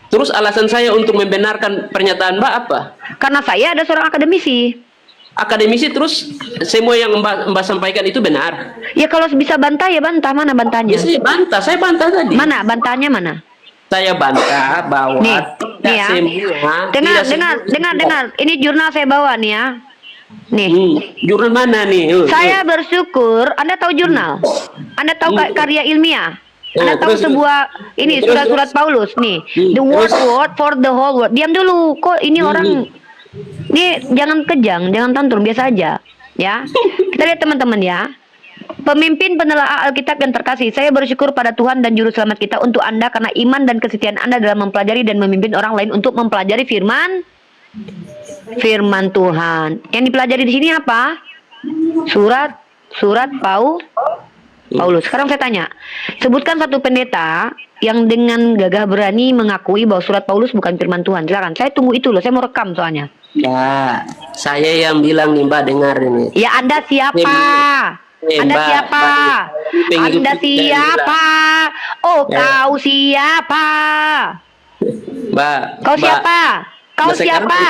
Terus alasan saya untuk membenarkan pernyataan Mbak apa? Karena saya ada seorang akademisi. Akademisi, terus semua yang Mbak sampaikan itu benar. Ya kalau bisa bantah ya bantah. Mana bantahnya? Ya saya bantah tadi. Mana bantahnya mana? Saya bantah bahwa Nih, tidak nih ya. semua. Dengar, tidak semua. dengar. Ini jurnal saya bawa nih ya. Nih. Jurnal mana nih? Saya bersyukur, Anda tahu jurnal? Anda tahu karya ilmiah? Anda Ya, tahu terus, sebuah ini terus, surat-surat Paulus nih. The terus. word for the whole world. Diam dulu. Kok ini orang ini jangan kejang, jangan tantrum, biasa aja. Ya. Kita lihat teman-teman ya. Pemimpin penelaah Alkitab yang terkasih, saya bersyukur pada Tuhan dan Juru Selamat kita untuk Anda karena iman dan kesetiaan Anda dalam mempelajari dan memimpin orang lain untuk mempelajari firman Tuhan. Yang dipelajari di sini apa? Surat Paulus. Sekarang saya tanya, sebutkan satu pendeta yang dengan gagah berani mengakui bahwa surat Paulus bukan firman Tuhan. Silakan, saya tunggu itu loh, saya mau rekam soalnya. Ya, saya yang bilang nih Mbak, dengar ini. Ya, Anda siapa? Anda Mbak, siapa? Mbak, Anda pengikut siapa? Oh, Ya. kau siapa? Mbak. Kau Mbak, siapa? Kau Mbak, sekarang siapa?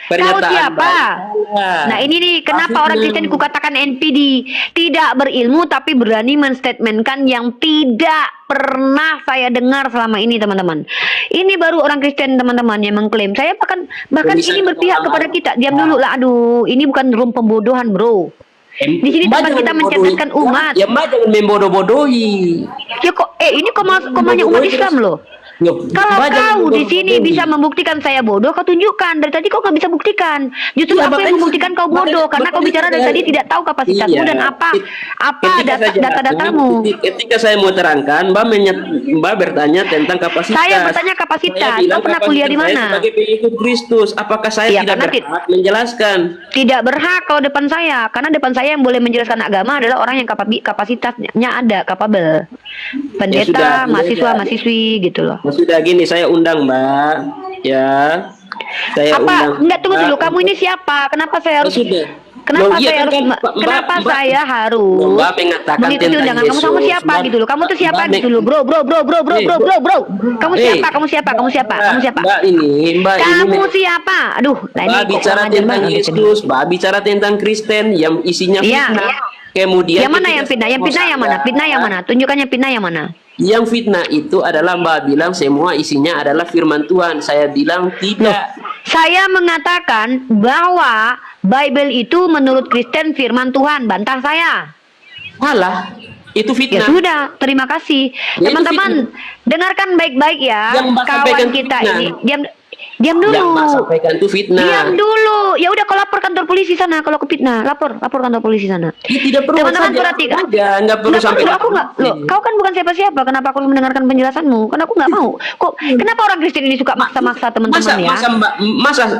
Kau pernyataan siapa? Mbak. Nah ini nih kenapa orang Kristen kukatakan NPD tidak berilmu tapi berani menstatementkan yang tidak pernah saya dengar selama ini teman-teman. Ini baru orang Kristen teman-teman yang mengklaim. Saya bahkan Bisa ini berpihak pengalaman. kepada kita. Diam dulu lah, aduh ini bukan room pembodohan bro. Di sini Mbak tempat jangan kita membodohi. mencerdaskan umat. Ya Mbak jangan membodoh-bodohi. Ya kok ini komanya umat Islam loh. Loh, Kalau Mbak jangan kau di sini membodoh-bodohi. bisa membuktikan saya bodoh, kau tunjukkan. Dari tadi kau nggak bisa buktikan. Justru Ya, aku yang makanya- membuktikan kau bodoh, karena kau bicara dari tadi tidak tahu kapasitasmu Iya. dan apa Ketika saya data-datamu. Ketika saya mau terangkan, Mbak bertanya tentang kapasitas. Saya bertanya kapasitas. Saya bilang Kau pernah kuliah di kapasitas saya mana? sebagai pengikut Kristus. Apakah saya Iya, tidak karena berhak menjelaskan? Tidak berhak kalau depan saya, karena depan saya yang boleh menjelaskan agama adalah orang yang kapasitasnya ada, kapabel. Pendeta, sudah, mahasiswa, sudah. mahasiswi gitu loh. Nah, sudah gini, saya undang Mbak. Ya. Saya Apa? undang. Enggak, tunggu dulu. Mbak. Kamu ini siapa? Kenapa saya harus? Sudah. Kenapa Loh, iya, saya harus? kan, Kenapa Mbak- saya harus Mbak mengatakan mengikuti tentang undangan? Kamu Yesus. siapa Mbak- gitu loh? Kamu tuh siapa Mbak gitu loh, bro? Bro. Kamu Eh. siapa? Kamu siapa? Kamu siapa? Kamu siapa? Mbak ini Kamu siapa? Aduh, nah ini Mbak kok bicara kurang ajar tentang banget ini. Yesus, Mbak bicara tentang Kristen yang isinya Iya, fitnah. iya. Kemudian Yang mana ketika yang fitnah? Yang saya fitnah mau yang mana? sadar, Fitnah yang mana? Tunjukkannya fitnah yang mana? Yang fitnah itu adalah Mbak bilang semua isinya adalah firman Tuhan. Saya bilang tidak. Saya mengatakan bahwa Bible itu menurut Kristen firman Tuhan. Bantah saya. Salah. Itu Ya fitnah. sudah, terima kasih. Ya, itu Teman-teman, dengarkan baik-baik ya. Yang Mbak Kawan sampaikan kita fitnah. ini. Diam Yang Mbak dulu. sampaikan itu fitnah. Diam dulu. ya udah kau lapor kantor polisi sana kalau aku fitnah. Lapor kantor polisi sana. Ya, tidak perlu Teman-teman saja, perhatikan. aja, nggak perlu Nggak sampai perlu, aku nggak. Loh, kau kan bukan siapa-siapa. Kenapa aku harus mendengarkan penjelasanmu? Kan aku nggak mau. Kok kenapa orang Kristen ini suka maksa-maksa teman-teman ya?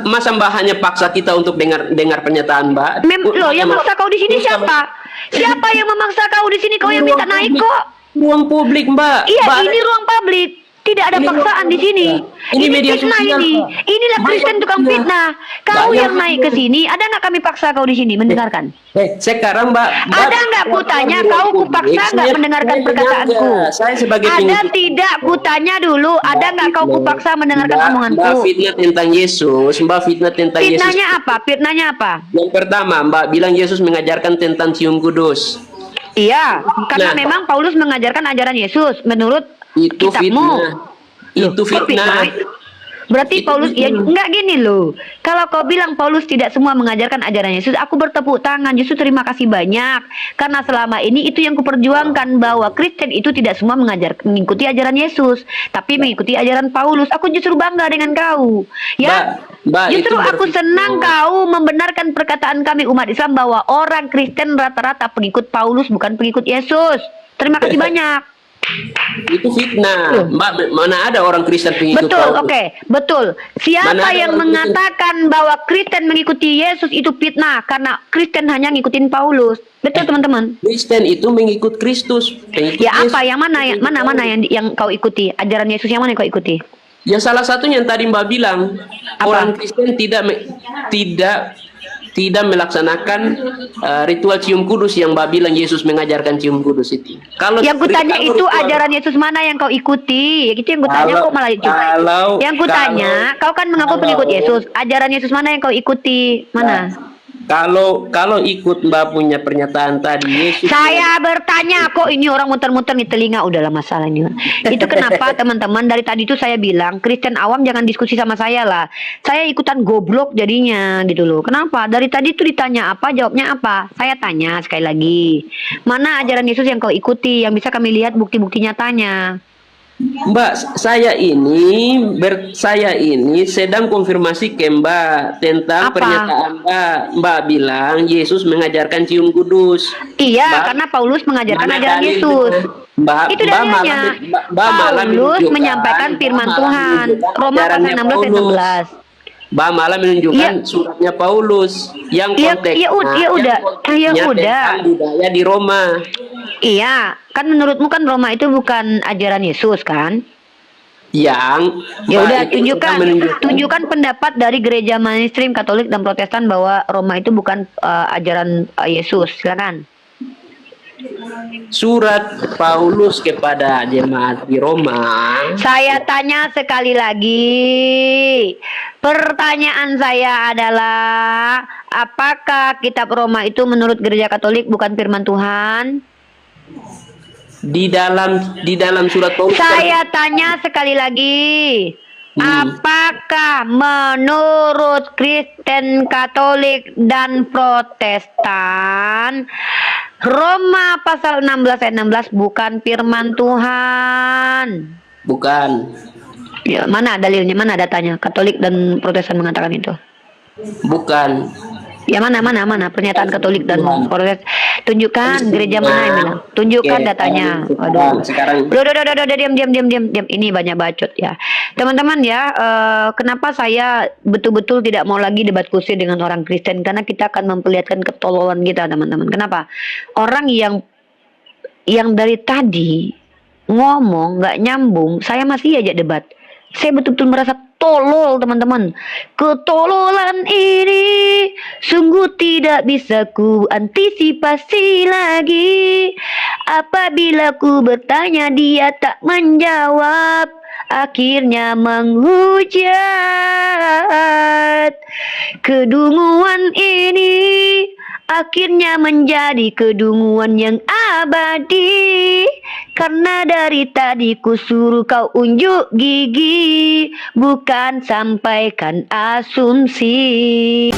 Masa mbak hanya paksa kita untuk dengar pernyataan mbak? Loh, yang maksa kau di sini siapa? Siapa yang memaksa kau di sini? Kau yang minta naik kok. Ruang publik mbak. Iya, Mbak, ini ruang publik. Tidak ada Ini paksaan di sini. Ini media fitnah sosial, ini. Pak. Inilah Kristen tukang fitnah. Kau Banyak yang naik ke sini. Ada nggak kami paksa kau di sini mendengarkan? Sekarang mbak Ada nggak kutanya kau kupaksa nggak mendengarkan perkataanku? Saya sebagai Ada pengikut tidak kutanya dulu? Ada nggak kau kupaksa mendengarkan Mbak omonganku? fitnah tentang Yesus, mbak fitnah tentang Yesus. Fitnahnya apa? Fitnahnya apa? Yang pertama, mbak bilang Yesus mengajarkan tentang cium kudus. Iya, karena Nah. memang Paulus mengajarkan ajaran Yesus menurut Itu kitabmu. fitnah. Itu Kok fitnah. Berarti Itu Paulus ya fitnah. enggak gini loh. Kalau kau bilang Paulus tidak semua mengajarkan ajaran Yesus, aku bertepuk tangan. Justru terima kasih banyak. Karena selama ini itu yang kuperjuangkan bahwa Kristen itu tidak semua mengikuti ajaran Yesus, tapi mengikuti ajaran Paulus. Aku justru bangga dengan kau. Ya. Mbak, Justru itu aku berfitnah. senang kau membenarkan perkataan kami umat Islam bahwa orang Kristen rata-rata pengikut Paulus bukan pengikut Yesus. Terima kasih banyak. Itu fitnah. Mbak, mana ada orang Kristen pengikut Betul, Paulus? oke, betul. Siapa Mana ada yang orang mengatakan bahwa Kristen mengikuti Yesus itu fitnah karena Kristen hanya ngikutin Paulus? Betul, teman-teman. Kristen itu mengikut Kristus, pengikut Ya Yesus. apa? Yang mana yang kau ikuti? Ajaran Yesus yang mana yang kau ikuti? Ya salah satunya yang tadi Mbak bilang, Apa? orang Kristen tidak melaksanakan ritual cium kudus yang Mbak bilang Yesus mengajarkan cium kudus itu. Kalau Yang kutanya kalau itu ritual- ajaran Yesus mana yang kau ikuti? Ya gitu yang kutanya Kalau- kok malah itu. kalau- Yang kutanya, kau kan mengaku kalau- pengikut Yesus. Ajaran Yesus mana yang kau ikuti? Mana? Kalau ikut Mbak punya pernyataan tadi Yesus. Saya bertanya kok ini orang muter-muter di telinga. Udahlah masalah ini. Itu kenapa teman-teman dari tadi itu saya bilang Kristen awam jangan diskusi sama saya lah. Saya ikutan goblok jadinya gitu loh. Kenapa? Dari tadi itu ditanya apa jawabnya apa. Saya tanya sekali lagi. Mana ajaran Yesus yang kau ikuti yang bisa kami lihat bukti-bukti nyatanya? Mbak, saya ini sedang konfirmasi ke Mbak tentang Apa? pernyataan Mbak. Mbak bilang Yesus mengajarkan cium kudus. Iya, Mbak, karena Paulus mengajarkan mana ajaran dalilnya? Yesus. Mbak, Itu Mbak malah, dalilnya. Mbak malah Paulus menunjukkan- menyampaikan firman Mbak malah Tuhan. menunjukkan Roma pasal ajarannya 16 ayat Paulus. 16. Mbak malah menunjukkan Iya. suratnya Paulus yang Iya, konteksnya iya, iya, udah. Iya, yang udah. tentang budaya di Roma. Iya, kan menurutmu kan Roma itu bukan ajaran Yesus kan? Yang Ya Mbak udah itu sedang tunjukkan pendapat dari gereja mainstream Katolik dan Protestan bahwa Roma itu bukan ajaran Yesus. Silakan. surat Paulus kepada jemaat di Roma. Saya tanya sekali lagi. Pertanyaan saya adalah apakah kitab Roma itu menurut gereja Katolik bukan firman Tuhan? Di dalam surat Paulus Saya tanya sekali lagi. Apakah menurut Kristen Katolik dan Protestan Roma pasal 16 ayat 16 bukan firman Tuhan? bukan. Ya, mana dalilnya? Mana datanya? Katolik dan Protestan mengatakan itu. Bukan. Ya mana pernyataan Katolik dan Protestan. Tunjukkan gereja mana yang bilang. Tunjukkan Oke, datanya. sekarang Udah, diam. Ini banyak bacot ya. Teman-teman ya, kenapa saya betul-betul tidak mau lagi debat kursi dengan orang Kristen? Karena kita akan memperlihatkan ketololan kita, teman-teman. Kenapa? Orang yang dari tadi ngomong nggak nyambung, saya masih aja debat. Saya betul-betul merasa tolol, teman-teman. Ketololan ini sungguh tidak bisa ku antisipasi lagi. Apabila ku bertanya dia tak menjawab, akhirnya menghujat. Kedunguan ini akhirnya menjadi kedunguan yang abadi. Karena dari tadi ku suruh kau unjuk gigi, bukan sampaikan asumsi.